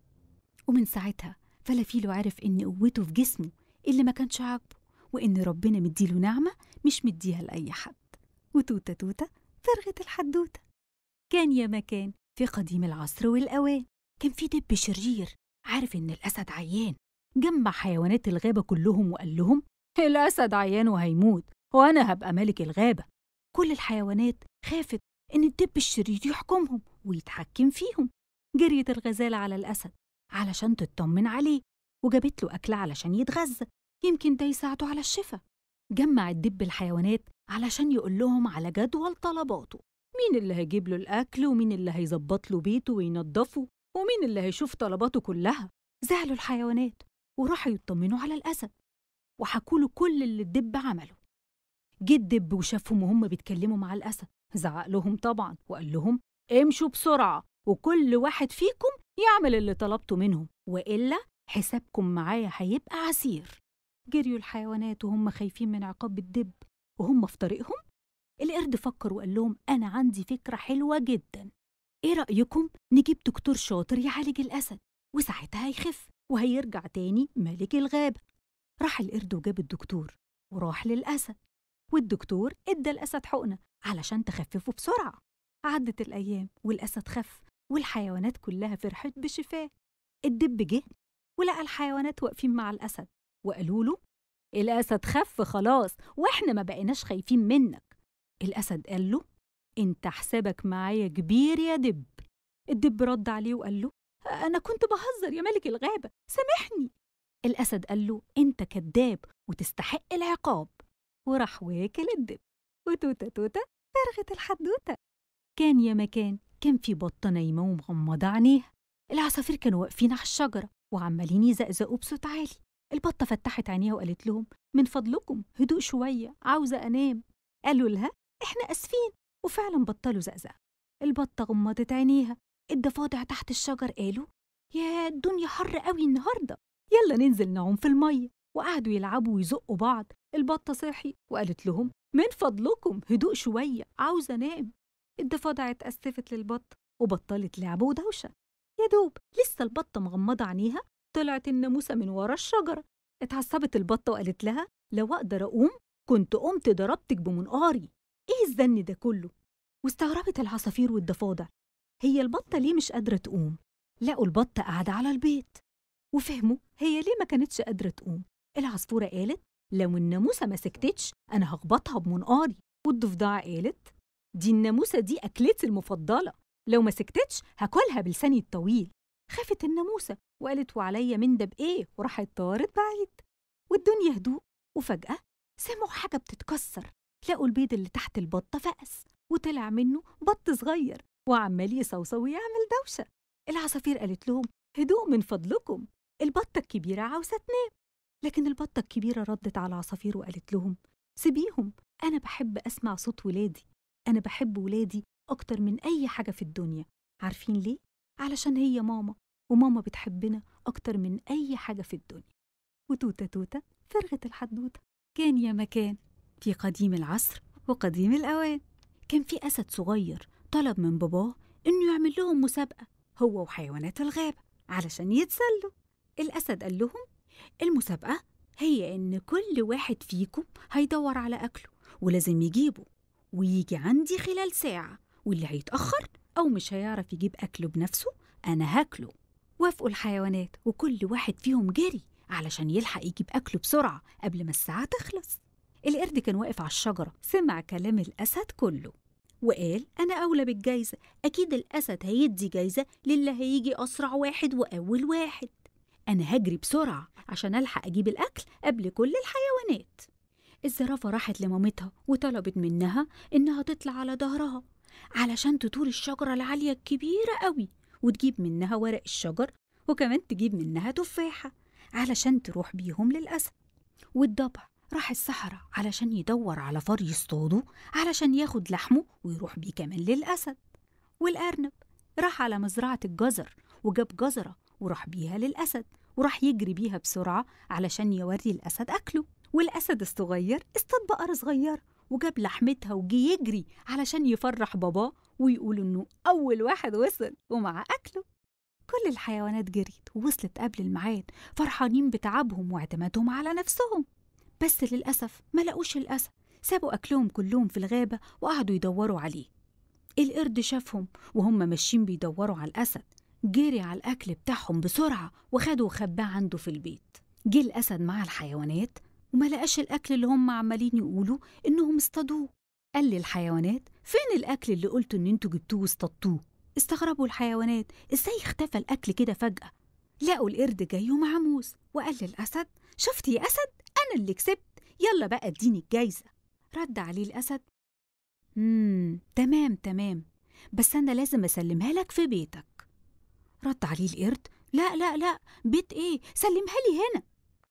ومن ساعتها فلافيلو عرف إن قوته في جسمه اللي ما كانش عاجبه وإن ربنا مديله نعمة مش مديها لأي حد. وتوتة توتة فرغت الحدوتة. كان يا مكان في قديم العصر والأوان كان في دب شرير عارف إن الأسد عيان، جمع حيوانات الغابة كلهم وقال لهم الأسد عيان وهيموت وأنا هبقى ملك الغابة. كل الحيوانات خافت إن الدب الشرير يحكمهم ويتحكم فيهم. جريت الغزالة على الأسد علشان تطمن عليه وجابت له أكل علشان يتغذى يمكن ده يساعده على الشفاء. جمع الدب الحيوانات علشان يقول لهم على جدول طلباته، مين اللي هيجيب له الأكل ومين اللي هيظبط له بيته وينظفه ومين اللي هيشوف طلباته كلها. زعلوا الحيوانات وراحوا يطمنوا على الأسد وحكوا له كل اللي الدب عمله. جه الدب وشافهم وهم بيتكلموا مع الأسد، زعق لهم طبعا وقال لهم امشوا بسرعة وكل واحد فيكم يعمل اللي طلبته منهم وإلا حسابكم معايا هيبقى عسير. جريوا الحيوانات وهم خايفين من عقاب الدب. وهم في طريقهم القرد فكر وقال لهم أنا عندي فكرة حلوة جدا، إيه رأيكم نجيب دكتور شاطر يعالج الأسد وساعتها هيخف وهيرجع تاني ملك الغابة؟ راح القرد وجاب الدكتور وراح للأسد، والدكتور ادى الأسد حقنة علشان تخففه بسرعة. عدت الأيام والأسد خف والحيوانات كلها فرحت بشفاه. الدب جه ولقى الحيوانات واقفين مع الأسد وقالوا له الأسد خف خلاص وإحنا ما بقيناش خايفين منك. الأسد قال له انت حسابك معايا كبير يا دب. الدب رد عليه وقال له أنا كنت بهزر يا ملك الغابة، سامحني. الأسد قال له انت كذاب وتستحق العقاب، وراح واكل الدب. وتوتة توتة فرغت الحدوتة. كان يا مكان كان في بطة نايمة ومغمضة عينيها. العصافير كانوا واقفين على الشجرة وعمالين يزقزقوا بصوت عالي. البطة فتحت عينيها وقالت لهم من فضلكم هدوء شوية، عاوزة أنام. قالوا لها إحنا أسفين، وفعلا بطلوا زقزقة. البطة غمضت عينيها. الضفادع تحت الشجر قالوا يا الدنيا حر قوي النهاردة، يلا ننزل نعوم في المية. وقعدوا يلعبوا ويزقوا بعض. البطة صحي وقالت لهم من فضلكم هدوء شوية، عاوزة أنام. الضفادع اتأسفت للبطة وبطلت لعب ودوشة. يا دوب لسه البطة مغمضة عينيها طلعت الناموسة من ورا الشجرة. اتعصبت البطة وقالت لها لو أقدر أقوم كنت قمت ضربتك بمنقاري. إيه الزن ده كله؟ واستغربت العصافير والضفادع هي البطة ليه مش قادرة تقوم؟ لقوا البطة قاعدة على البيت وفهموا هي ليه ما كانتش قادرة تقوم. العصفورة قالت لو الناموسة ما سكتتش أنا هخبطها بمنقاري. والضفدعة قالت دي الناموسة دي أكلتي المفضلة، لو ما سكتتش هاكلها بلساني الطويل. خافت الناموسة وقالت وعليا من ده بإيه، وراحت طارت بعيد. والدنيا هدوء وفجأة سمعوا حاجة بتتكسر. لقوا البيض اللي تحت البطة فقس وطلع منه بط صغير وعمال يصوصو ويعمل دوشة. العصافير قالت لهم هدوء من فضلكم، البطة الكبيرة عاوزة تنام. لكن البطة الكبيرة ردت على العصافير وقالت لهم سيبيهم، أنا بحب أسمع صوت ولادي، أنا بحب ولادي أكتر من أي حاجة في الدنيا. عارفين ليه؟ علشان هي ماما، وماما بتحبنا أكتر من أي حاجة في الدنيا. وتوتة توتة فرغت الحدوتة. كان يا مكان في قديم العصر وقديم الأوان كان في أسد صغير طلب من باباه إنه يعمل لهم مسابقة هو وحيوانات الغابة علشان يتسلوا. الأسد قال لهم المسابقة هي إن كل واحد فيكم هيدور على أكله ولازم يجيبه ويجي عندي خلال ساعة، واللي هيتأخر أو مش هيعرف يجيب أكله بنفسه أنا هاكله. وافقوا الحيوانات وكل واحد فيهم جري علشان يلحق يجيب أكله بسرعة قبل ما الساعة تخلص. القرد كان واقف على الشجرة سمع كلام الأسد كله وقال أنا أولى بالجايزة، أكيد الأسد هيدي جايزة للي هيجي أسرع واحد وأول واحد. أنا هجري بسرعة عشان ألحق أجيب الأكل قبل كل الحيوانات. الزرافة راحت لمامتها وطلبت منها إنها تطلع على ظهرها علشان تطول الشجرة العالية الكبيرة قوي وتجيب منها ورق الشجر وكمان تجيب منها تفاحة علشان تروح بيهم للأسد. والضبع راح الصحراء علشان يدور على فار يصطاده علشان ياخد لحمه ويروح بيه كمان للأسد. والأرنب راح على مزرعة الجزر وجاب جزرة وراح بيها للأسد وراح يجري بيها بسرعة علشان يوري الأسد أكله. والأسد الصغير اصطاد بقرة صغيرة وجاب لحمتها وجي يجري علشان يفرح باباه ويقول إنه أول واحد وصل ومع أكله. كل الحيوانات جريت ووصلت قبل الميعاد فرحانين بتعبهم واعتمادهم على نفسهم. بس للأسف ما لقوش الأسد، سابوا أكلهم كلهم في الغابة وقعدوا يدوروا عليه. القرد شافهم وهم ماشيين بيدوروا على الأسد، جري على الأكل بتاعهم بسرعة وخده وخباه عنده في البيت. جه الأسد مع الحيوانات وما لقاش الأكل اللي هم عمالين يقولوا إنهم اصطادوه. قال للحيوانات فين الأكل اللي قلتوا إن انتوا جبتوه واصطادتوه؟ استغربوا الحيوانات ازاي اختفى الأكل كده فجأة. لقوا القرد جاي ومعاه موز وقال للأسد شفت يا أسد أنا اللي كسبت، يلا بقى اديني الجايزة. رد عليه الأسد تمام بس أنا لازم أسلمها لك في بيتك. رد عليه القرد لا بيت إيه، سلمها لي هنا.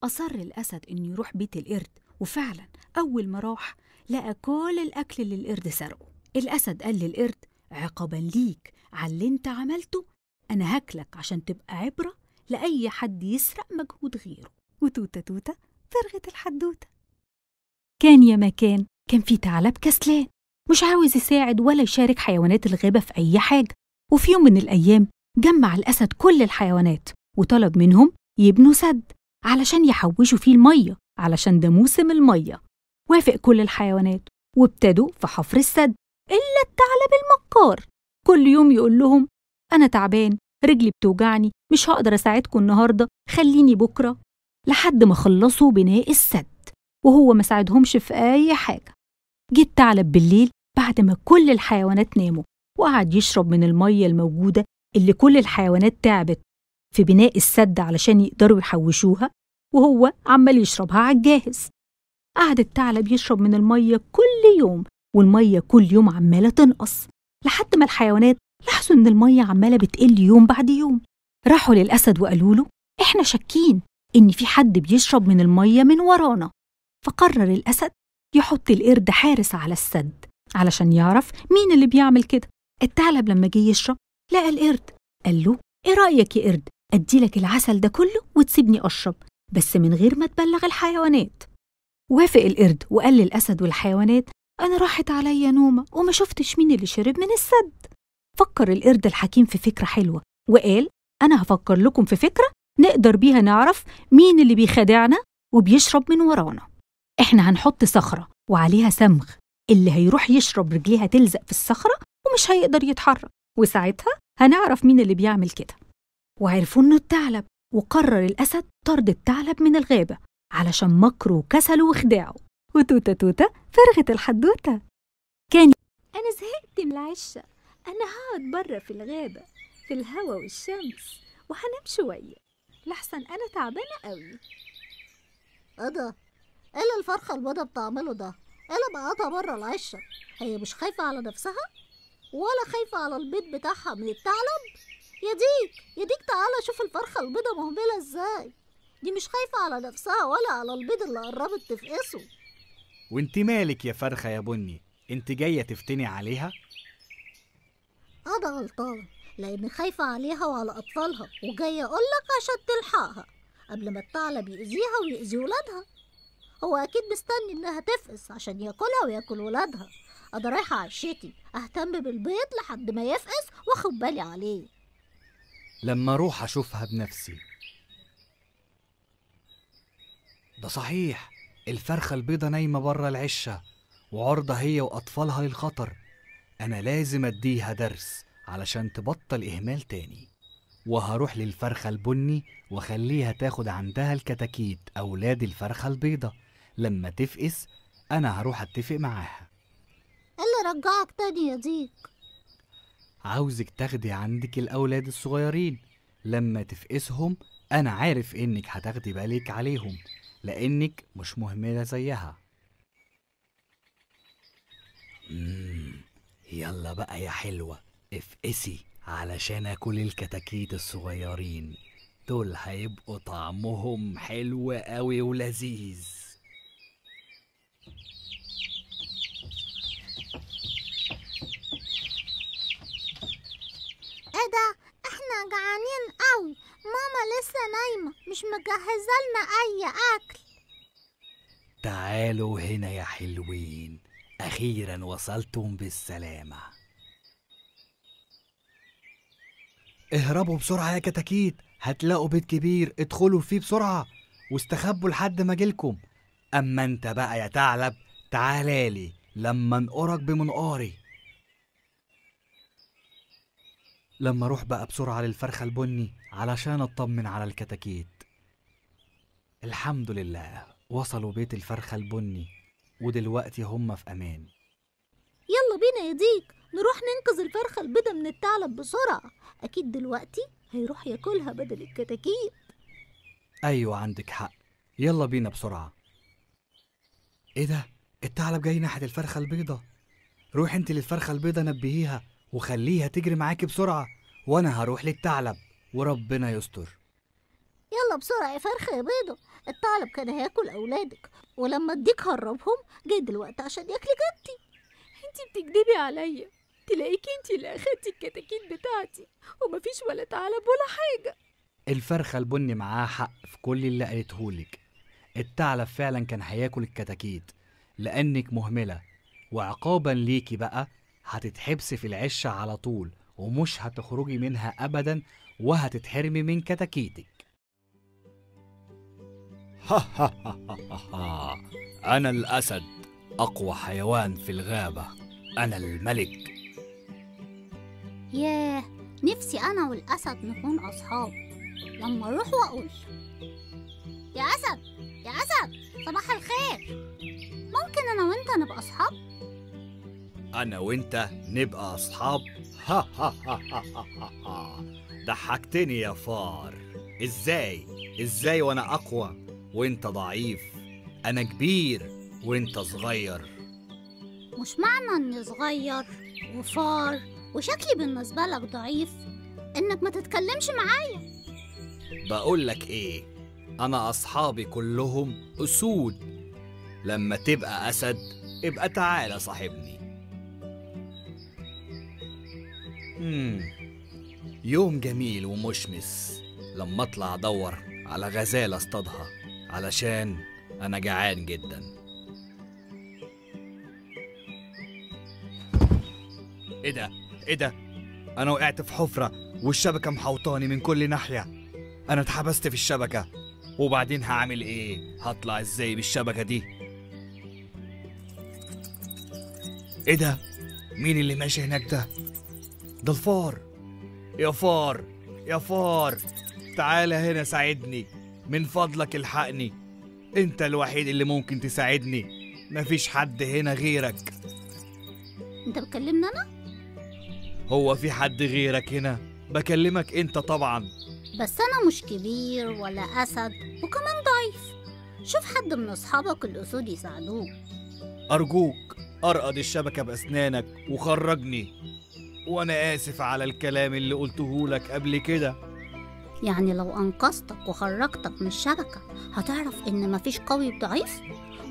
أصر الأسد إنه يروح بيت القرد وفعلا أول ما راح لقى كل الأكل اللي القرد سرقه. الأسد قال للقرد عقابا ليك على اللي انت عملته أنا هاكلك عشان تبقى عبرة لأي حد يسرق مجهود غيره. وتوتة توتة فرغت الحدوتة. كان يا مكان كان في ثعلب كسلان مش عاوز يساعد ولا يشارك حيوانات الغابة في أي حاجة، وفي يوم من الأيام جمع الأسد كل الحيوانات وطلب منهم يبنوا سد علشان يحوشوا فيه المية، علشان ده موسم المية. وافق كل الحيوانات وابتدوا في حفر السد إلا الثعلب المكار. كل يوم يقول لهم أنا تعبان، رجلي بتوجعني، مش هقدر أساعدكم النهاردة، خليني بكرة. لحد ما خلصوا بناء السد وهو ما ساعدهمش في أي حاجة. جه الثعلب بالليل بعد ما كل الحيوانات ناموا وقعد يشرب من المية الموجودة اللي كل الحيوانات تعبت في بناء السد علشان يقدروا يحوشوها، وهو عمال يشربها على الجاهز. قعد الثعلب يشرب من المية كل يوم، والمية كل يوم عمالة تنقص، لحد ما الحيوانات لاحظوا إن المية عمالة بتقل يوم بعد يوم. راحوا للأسد وقالوا له إحنا شاكين إن في حد بيشرب من المية من ورانا. فقرر الأسد يحط القرد حارس على السد علشان يعرف مين اللي بيعمل كده. الثعلب لما جه يشرب لقى القرد، قال له إيه رأيك يا قرد أديلك العسل ده كله وتسيبني أشرب، بس من غير ما تبلغ الحيوانات. وافق القرد وقال للأسد والحيوانات أنا راحت عليا نومة وما شفتش مين اللي شرب من السد. فكر القرد الحكيم في فكرة حلوة وقال أنا هفكر لكم في فكرة نقدر بيها نعرف مين اللي بيخدعنا وبيشرب من ورانا. إحنا هنحط صخرة وعليها سمغ، اللي هيروح يشرب رجليها تلزق في الصخرة ومش هيقدر يتحرك، وساعتها هنعرف مين اللي بيعمل كده. وعرفوا إنه الثعلب، وقرر الأسد طرد الثعلب من الغابة علشان مكره وكسله وخداعه. وتوتة توتة فرغت الحدوتة. أنا زهقت من العشة، أنا هقعد برا في الغابة في الهوا والشمس وهنام شوية لحسن أنا تعبانة قوي. ايه ده؟ ايه اللي الفرخة البيضة بتعمله ده؟ ايه اللي بعتها برا العشة؟ هي مش خايفة على نفسها ولا خايفة على البيض بتاعها من الثعلب؟ يا ديك تعالى شوف الفرخة البيضة مهملة ازاي. دي مش خايفة على نفسها ولا على البيض اللي قربت تفقسه. وانت مالك يا فرخة يا بني؟ انت جاية تفتني عليها؟ أنا غلطانة لأني خايفة عليها وعلى أطفالها، وجاية أقولك عشان تلحقها قبل ما الثعلب يأذيها ويأذي ولادها. هو أكيد مستني إنها تفقس عشان ياكلها وياكل ولادها. أنا رايحة عشتي أهتم بالبيض لحد ما يفقس وأخد بالي عليه. لما أروح أشوفها بنفسي. ده صحيح، الفرخة البيضة نايمة برا العشة وعرضة هي وأطفالها للخطر. أنا لازم أديها درس علشان تبطل إهمال تاني، وهروح للفرخة البني وخليها تاخد عندها الكتاكيت أولاد الفرخة البيضة. لما تفقس أنا هروح أتفق معاها. اللي رجعك تاني يا ديك؟ عاوزك تاخدي عندك الأولاد الصغيرين، لما تفقسهم أنا عارف إنك هتاخدي بالك عليهم لأنك مش مهملة زيها. يلا بقى يا حلوة افقسي علشان اكل الكتاكيت الصغيرين دول، هيبقوا طعمهم حلو قوي ولذيذ. ايه ده؟ احنا جعانين قوي، ماما لسه نايمة مش مجهزة لنا اي اكل. تعالوا هنا يا حلوين، اخيرا وصلتم بالسلامة. اهربوا بسرعة يا كتاكيت، هتلاقوا بيت كبير ادخلوا فيه بسرعة واستخبوا لحد ما اجيلكم. اما انت بقى يا ثعلب تعالالي لما انقرك بمنقاري. لما اروح بقى بسرعة للفرخة البني علشان اطمن على الكتاكيت. الحمد لله وصلوا بيت الفرخة البني ودلوقتي هم في امان. يلا بينا يا ديك نروح ننقذ الفرخة البيضة من الثعلب بسرعة، اكيد دلوقتي هيروح ياكلها بدل الكتاكيت. ايوه عندك حق، يلا بينا بسرعة. ايه ده؟ الثعلب جاي ناحية الفرخة البيضة. روح انت للفرخة البيضة نبهيها وخليها تجري معاكي بسرعة، وانا هروح للثعلب وربنا يستر. يلا بسرعة يا فرخة يا بيضة، الثعلب كان هياكل أولادك ولما الديك هربهم جاي دلوقتي عشان ياكل جدتي. انتي بتكدبي عليا، تلاقيكي انتي اللي اخدتي الكتاكيت بتاعتي ومفيش ولا ثعلب ولا حاجة. الفرخة البني معاها حق في كل اللي قالتهولك. الثعلب فعلا كان هياكل الكتاكيت لأنك مهملة، وعقابا ليكي بقى هتتحبسي في العشة على طول ومش هتخرجي منها أبدا وهتتحرمي من كتاكيتك. أنا الأسد، أقوى حيوان في الغابة، أنا الملك. ياه، نفسي أنا والأسد نكون أصحاب. لما أروح وأقول يا أسد يا أسد صباح الخير، ممكن أنا وأنت نبقى أصحاب؟ أنا وأنت نبقى أصحاب؟ ضحكتني يا فار. إزاي وأنا أقوى وأنت ضعيف؟ أنا كبير وأنت صغير. مش معنى إني صغير وفار وشكلي بالنسبة لك ضعيف إنك ما تتكلمش معايا. بقولك إيه، أنا أصحابي كلهم أسود. لما تبقى أسد ابقى تعالى صاحبني. يوم جميل ومشمس لما أطلع أدور على غزالة اصطادها، علشان أنا جعان جدا. إيه ده؟ أنا وقعت في حفرة والشبكة محوطاني من كل ناحية. أنا اتحبست في الشبكة، وبعدين هعمل إيه؟ هطلع إزاي بالشبكة دي؟ إيه ده؟ مين اللي ماشي هناك ده؟ ده الفار. يا فار تعالى هنا ساعدني، من فضلك الحقني. انت الوحيد اللي ممكن تساعدني، مفيش حد هنا غيرك. انت بتكلمني انا؟ هو في حد غيرك هنا؟ بكلمك انت طبعا. بس انا مش كبير ولا اسد وكمان ضعيف. شوف حد من اصحابك الاسود يساعدوك. ارجوك ارقد الشبكة باسنانك وخرجني، وانا اسف على الكلام اللي قلته لك قبل كده. يعني لو انقذتك وخرجتك من الشبكة هتعرف ان مفيش قوي وضعيف،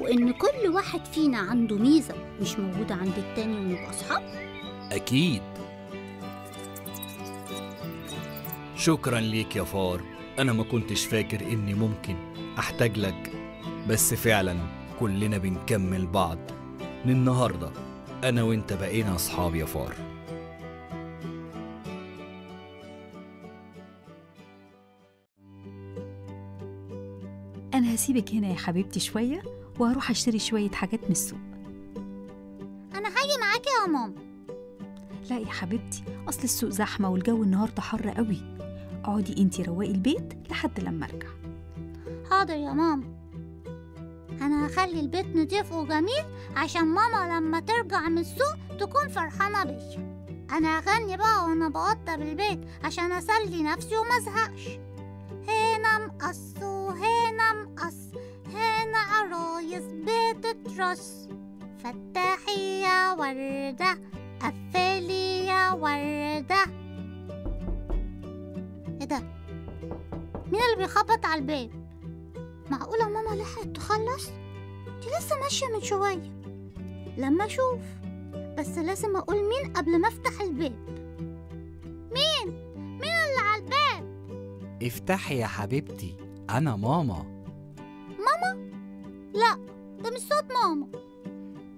وان كل واحد فينا عنده ميزة مش موجودة عند التاني، ونبقى اصحاب. اكيد. شكرا ليك يا فار. انا ما كنتش فاكر اني ممكن احتاج لك، بس فعلا كلنا بنكمل بعض. من النهاردة انا وانت بقينا اصحاب يا فار. أنا هسيبك هنا يا حبيبتي شوية، وهروح أشتري شوية حاجات من السوق. أنا هاجي معاكي يا ماما. لا يا حبيبتي، أصل السوق زحمة والجو النهاردة حر قوي. اقعدي انتي روقي البيت لحد لما أرجع. حاضر يا ماما. أنا هخلي البيت نضيف وجميل عشان ماما لما ترجع من السوق تكون فرحانة بيا. أنا هغني بقى وأنا بوضب البيت عشان أسلي نفسي وما أزهقش. هنا مقص وهنا مقص، هنا عرايس بتترص، فتحي يا وردة قفلي يا وردة. ايه ده؟ مين اللي بيخبط على الباب؟ معقولة ماما لحقت تخلص؟ دي لسه ماشية من شوية. لما اشوف، بس لازم اقول مين قبل ما افتح الباب. مين اللي على الباب؟ افتحي يا حبيبتي، أنا ماما. ماما؟ لا، ده مش صوت ماما.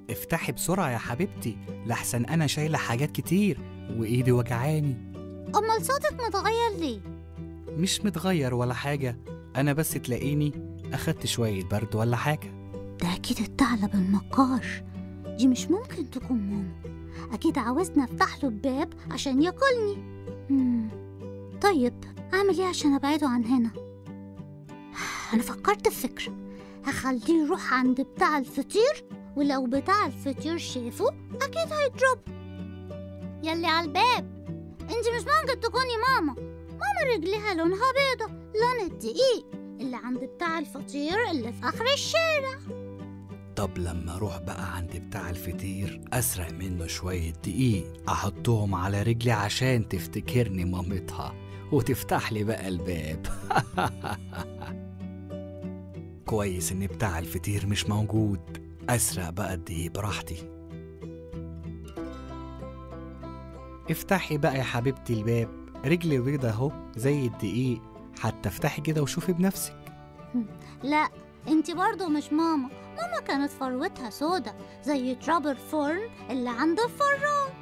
افتحي بسرعة يا حبيبتي، لحسن أنا شايلة حاجات كتير وإيدي وجعاني. أمال صوتك متغير ليه؟ مش متغير ولا حاجة، أنا بس تلاقيني أخدت شوية برد ولا حاجة. ده أكيد الثعلب المكار. دي مش ممكن تكون ماما. أكيد عاوزني أفتح له الباب عشان ياكلني. طيب أعمل إيه عشان أبعده عن هنا؟ أنا فكرت في فكرة. هخليه يروح عند بتاع الفطير، ولو بتاع الفطير شافه أكيد هيضربه. يلي على الباب، انت مش ممكن تكوني ماما. ماما رجليها لونها بيضة، لون الدقيق اللي عند بتاع الفطير اللي في آخر الشارع. طب لما أروح بقى عند بتاع الفطير أسرق منه شوية دقيق، أحطهم على رجلي عشان تفتكرني مامتها وتفتح لي بقى الباب. كويس إن بتاع الفطير مش موجود، أسرق بقى الدقيق براحتي. افتحي بقى يا حبيبتي الباب، رجلي بيضة اهو زي الدقيق، حتى افتحي كده وشوفي بنفسك. لا، انتي برضو مش ماما. ماما كانت فروتها سودا زي ترابر فورن اللي عند الفران.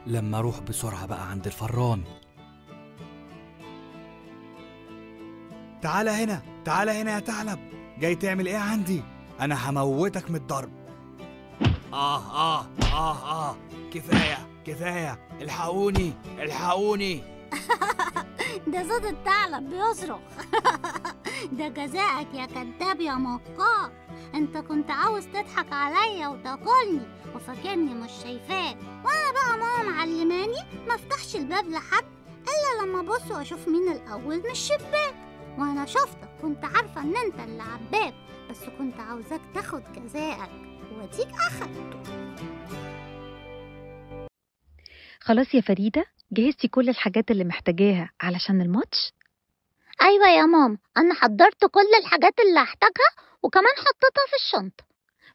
لما اروح بسرعة بقى عند الفران. تعالى هنا تعالى هنا يا ثعلب، جاي تعمل ايه عندي؟ انا هموتك من الضرب. كفاية كفاية، الحقوني الحقوني. ده صوت الثعلب بيصرخ. ده جزاءك يا كذاب يا مكار. انت كنت عاوز تضحك عليا وتاكلني وفاكرني مش شايفاك، وانا بقى ماما معلماني ما افتحش الباب لحد الا لما ابص واشوف مين الاول من الشباك، وانا شفتك كنت عارفه ان انت اللي عباب، بس كنت عاوزاك تاخد جزاءك واديك اخدته. خلاص يا فريدة، جهزتي كل الحاجات اللي محتاجاها علشان الماتش؟ ايوه يا ماما، انا حضرت كل الحاجات اللي هحتاجها وكمان حطيتها في الشنطه.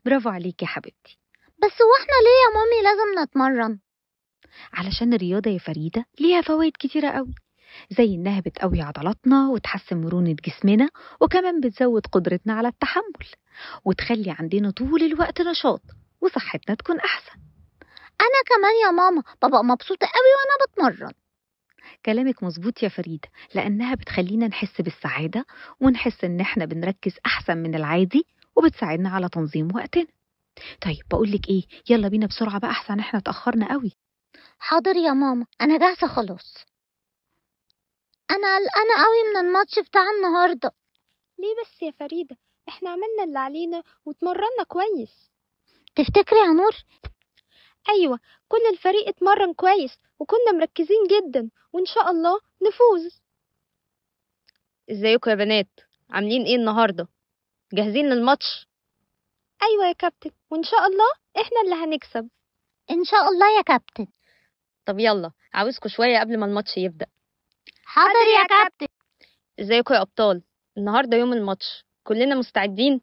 برافو عليكي يا حبيبتي. بس واحنا ليه يا مامي لازم نتمرن؟ علشان الرياضة يا فريدة ليها فوائد كتيرة قوي، زي إنها بتقوي عضلاتنا وتحسن مرونة جسمنا، وكمان بتزود قدرتنا على التحمل، وتخلي عندنا طول الوقت نشاط وصحتنا تكون أحسن. أنا كمان يا ماما ببقى مبسوطة قوي وأنا بتمرن. كلامك مظبوط يا فريدة، لأنها بتخلينا نحس بالسعادة ونحس إن إحنا بنركز أحسن من العادي، وبتساعدنا على تنظيم وقتنا. طيب بقولك إيه، يلا بينا بسرعة بقى أحسن إحنا اتأخرنا قوي. حاضر يا ماما، أنا جاهزة خلاص. أنا قلقانة قوي من الماتش بتاع النهاردة. ليه بس يا فريدة؟ احنا عملنا اللي علينا واتمرنا كويس. تفتكري يا نور؟ أيوة، كل الفريق اتمرن كويس وكنا مركزين جدا، وإن شاء الله نفوز. ازيكم يا بنات؟ عاملين ايه النهاردة؟ جاهزين للماتش؟ أيوة يا كابتن، وإن شاء الله احنا اللي هنكسب. إن شاء الله يا كابتن. طب يلا، عاوزكم شوية قبل ما الماتش يبدأ. حاضر يا كابتن. ازيكم يا أبطال؟ النهاردة يوم الماتش، كلنا مستعدين؟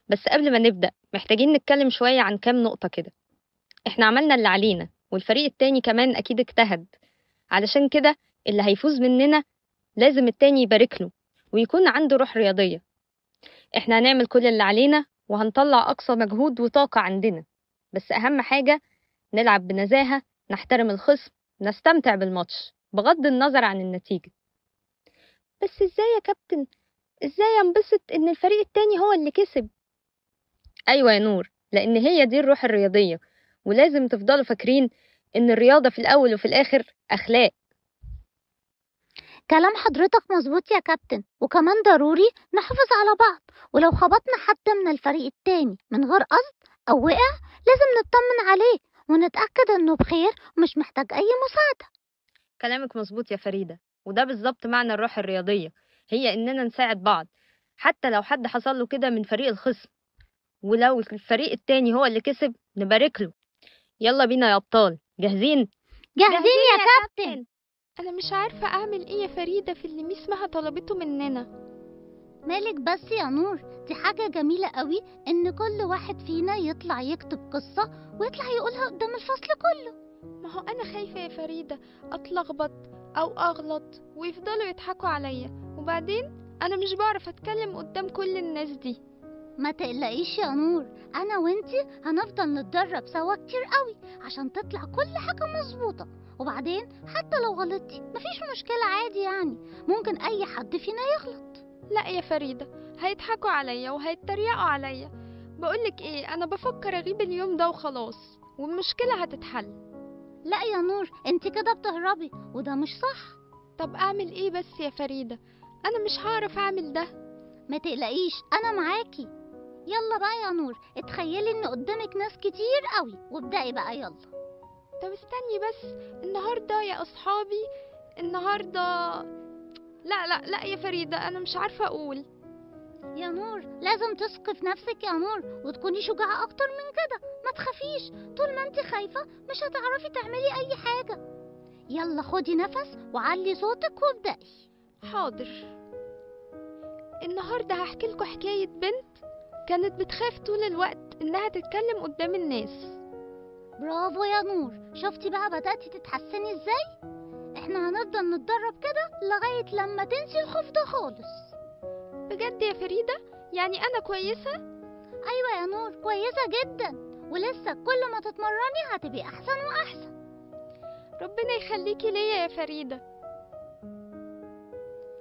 بس قبل ما نبدأ محتاجين نتكلم شوية عن كام نقطة كده. احنا عملنا اللي علينا، والفريق التاني كمان أكيد اجتهد، علشان كده اللي هيفوز مننا لازم التاني يبارك له ويكون عنده روح رياضية. احنا هنعمل كل اللي علينا وهنطلع أقصى مجهود وطاقة عندنا، بس أهم حاجة نلعب بنزاهة، نحترم الخصم، نستمتع بالماتش بغض النظر عن النتيجة. بس ازاي يا كابتن؟ ازاي انبسط ان الفريق التاني هو اللي كسب؟ أيوة يا نور، لأن هي دي الروح الرياضية، ولازم تفضلوا فاكرين إن الرياضة في الأول وفي الآخر أخلاق. كلام حضرتك مظبوط يا كابتن، وكمان ضروري نحافظ على بعض، ولو خبطنا حد من الفريق التاني من غير قصد أو وقع لازم نطمن عليه ونتأكد إنه بخير ومش محتاج أي مساعدة. كلامك مظبوط يا فريدة، وده بالظبط معنى الروح الرياضية، هي إننا نساعد بعض حتى لو حد حصل له كده من فريق الخصم، ولو الفريق التاني هو اللي كسب نبارك له. يلا بينا يا أبطال، جاهزين؟ جاهزين يا كابتن. أنا مش عارفة أعمل إيه يا فريدة في اللي ميس مها طلبته مننا. مالك بس يا نور؟ دي حاجة جميلة قوي إن كل واحد فينا يطلع يكتب قصة ويطلع يقولها قدام الفصل كله. ما هو أنا خايفة يا فريدة أتلخبط أو أغلط ويفضلوا يضحكوا عليا، وبعدين أنا مش بعرف أتكلم قدام كل الناس دي. ما تقلقيش يا نور، أنا وإنتي هنفضل نتدرب سوا كتير قوي عشان تطلع كل حاجة مظبوطة، وبعدين حتى لو غلطتي مفيش مشكلة عادي، يعني ممكن أي حد فينا يغلط. لا يا فريدة، هيضحكوا عليا وهيتريقوا عليا. بقولك إيه، أنا بفكر أغيب اليوم ده وخلاص والمشكلة هتتحل. لا يا نور، انتي كده بتهربي وده مش صح. طب أعمل إيه بس يا فريدة؟ أنا مش هعرف أعمل ده. ما تقلقيش، أنا معاكي. يلا بقى يا نور، اتخيلي ان قدامك ناس كتير قوي وابدأي بقى يلا. طب استني بس، النهاردة يا أصحابي، النهاردة لا يا فريدة، أنا مش عارفة أقول. يا نور لازم تثقي في نفسك يا نور وتكوني شجاعة أكتر من كده، ما تخافيش، طول ما انت خايفة مش هتعرفي تعملي أي حاجة. يلا خدي نفس وعلي صوتك وابدأي. حاضر. النهاردة هحكي لكم حكاية بنت كانت بتخاف طول الوقت إنها تتكلم قدام الناس. برافو يا نور، شفتي بقى بدأتي تتحسني ازاي؟ احنا هنفضل نتدرب كده لغاية لما تنسي الخوف ده خالص. بجد يا فريدة؟ يعني أنا كويسة؟ أيوة يا نور، كويسة جدا، ولسه كل ما تتمرني هتبقي أحسن وأحسن. ربنا يخليكي ليا يا فريدة.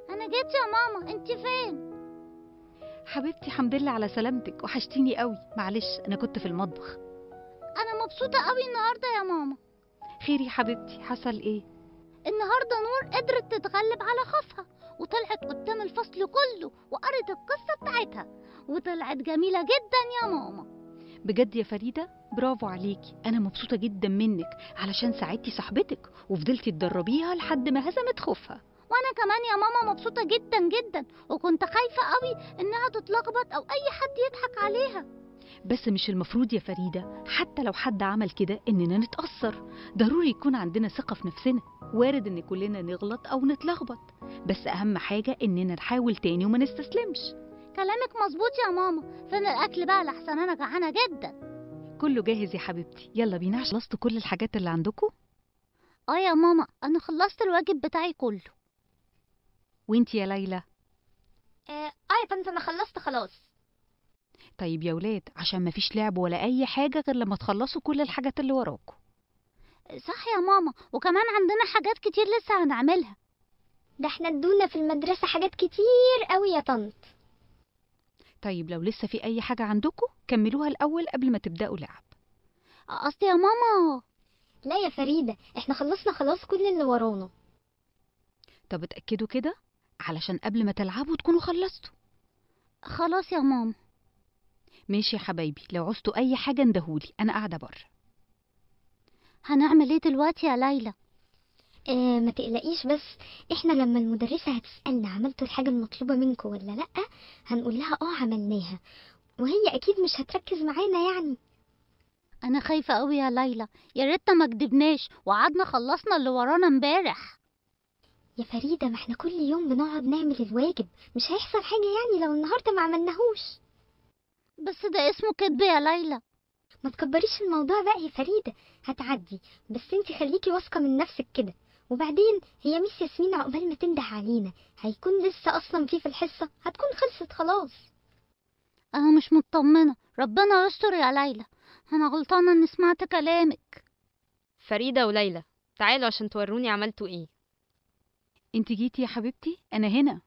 انا جيت يا ماما، انت فين؟ حبيبتي الحمد لله على سلامتك، وحشتيني قوي. معلش انا كنت في المطبخ. انا مبسوطه قوي النهارده يا ماما. خير يا حبيبتي، حصل ايه؟ النهارده نور قدرت تتغلب على خوفها وطلعت قدام الفصل كله وقرت القصه بتاعتها، وطلعت جميله جدا يا ماما. بجد يا فريدة برافو عليكي، انا مبسوطة جدا منك علشان ساعدتي صاحبتك وفضلتي تدربيها لحد ما هزمت خوفها. وانا كمان يا ماما مبسوطه جدا جدا، وكنت خايفه قوي انها تتلخبط او اي حد يضحك عليها. بس مش المفروض يا فريدة حتى لو حد عمل كده اننا نتأثر. ضروري يكون عندنا ثقة في نفسنا. وارد ان كلنا نغلط او نتلخبط، بس اهم حاجة اننا نحاول تاني وما نستسلمش. كلامك مظبوط يا ماما. فين الاكل بقى لحسن انا جعانه جدا؟ كله جاهز يا حبيبتي، يلا بينا. خلصتوا كل الحاجات اللي عندكم؟ اه يا ماما، انا خلصت الواجب بتاعي كله. وانتي يا ليلى؟ يا طنط انا خلصت خلاص. طيب يا ولاد، عشان مفيش لعب ولا اي حاجة غير لما تخلصوا كل الحاجات اللي وراكم. صح يا ماما، وكمان عندنا حاجات كتير لسه هنعملها. ده احنا ادونا في المدرسة حاجات كتير قوي يا طنط. طيب لو لسه في اي حاجة عندكم كملوها الاول قبل ما تبدأوا لعب. قصدي يا ماما. لا يا فريدة، احنا خلصنا خلاص كل اللي ورانا. طب اتأكدوا كده علشان قبل ما تلعبوا تكونوا خلصتوا. خلاص يا ماما. ماشي يا حبايبي، لو عوزتوا اي حاجة اندهولي، انا قاعدة بره. هنعمل ايه دلوقتي يا ليلى؟ ما تقلقيش، بس احنا لما المدرسة هتسألنا عملتوا الحاجة المطلوبة منكم ولا لأ، هنقول لها عملناها، وهي اكيد مش هتركز معانا يعني. انا خايفة قوي يا ليلى، يا ريتنا ما كدبناش وقعدنا خلصنا اللي ورانا امبارح. يا فريدة، ما احنا كل يوم بنقعد نعمل الواجب، مش هيحصل حاجة يعني لو النهاردة ما عملناهوش. بس ده اسمه كدب يا ليلى. ما تكبريش الموضوع بقى يا فريدة، هتعدي، بس انتي خليكي واثقة من نفسك كده. وبعدين هي ميس ياسمين عقبال ما تنده علينا هيكون لسه اصلا في الحصة، هتكون خلصت خلاص. انا مش مطمنة، ربنا يستر يا ليلى. انا غلطانة اني سمعت كلامك. فريدة وليلى تعالوا عشان توروني عملتوا ايه. انت جيتي يا حبيبتي؟ انا هنا.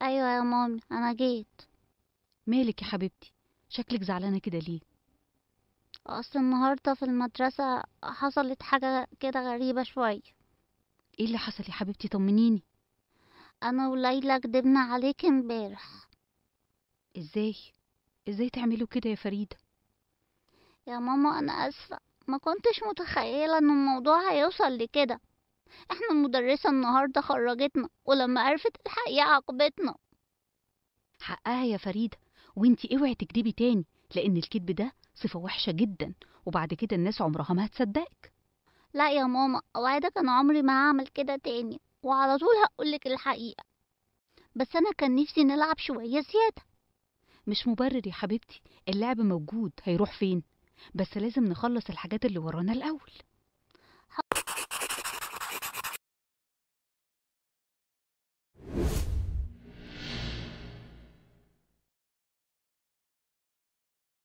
ايوه يا مامي انا جيت. مالك يا حبيبتي؟ شكلك زعلانة كده ليه؟ اصل النهاردة في المدرسة حصلت حاجة كده غريبة شوية. ايه اللي حصل يا حبيبتي؟ طمنيني. انا وليلى كدبنا عليك امبارح. ازاي تعملوا كده يا فريدة؟ يا ماما انا اسفة، ما كنتش متخيلة ان الموضوع هيوصل لكده. احنا المدرسة النهاردة خرجتنا، ولما عرفت الحقيقة عاقبتنا. حقها يا فريدة، وانتي اوعي تكدبي تاني، لان الكذب ده صفة وحشة جدا، وبعد كده الناس عمرها ما هتصدقك. لا يا ماما، اوعدك انا عمري ما هعمل كده تاني، وعلى طول هقولك الحقيقة. بس انا كان نفسي نلعب شوية زيادة. مش مبرر يا حبيبتي، اللعب موجود، هيروح فين؟ بس لازم نخلص الحاجات اللي ورانا الاول.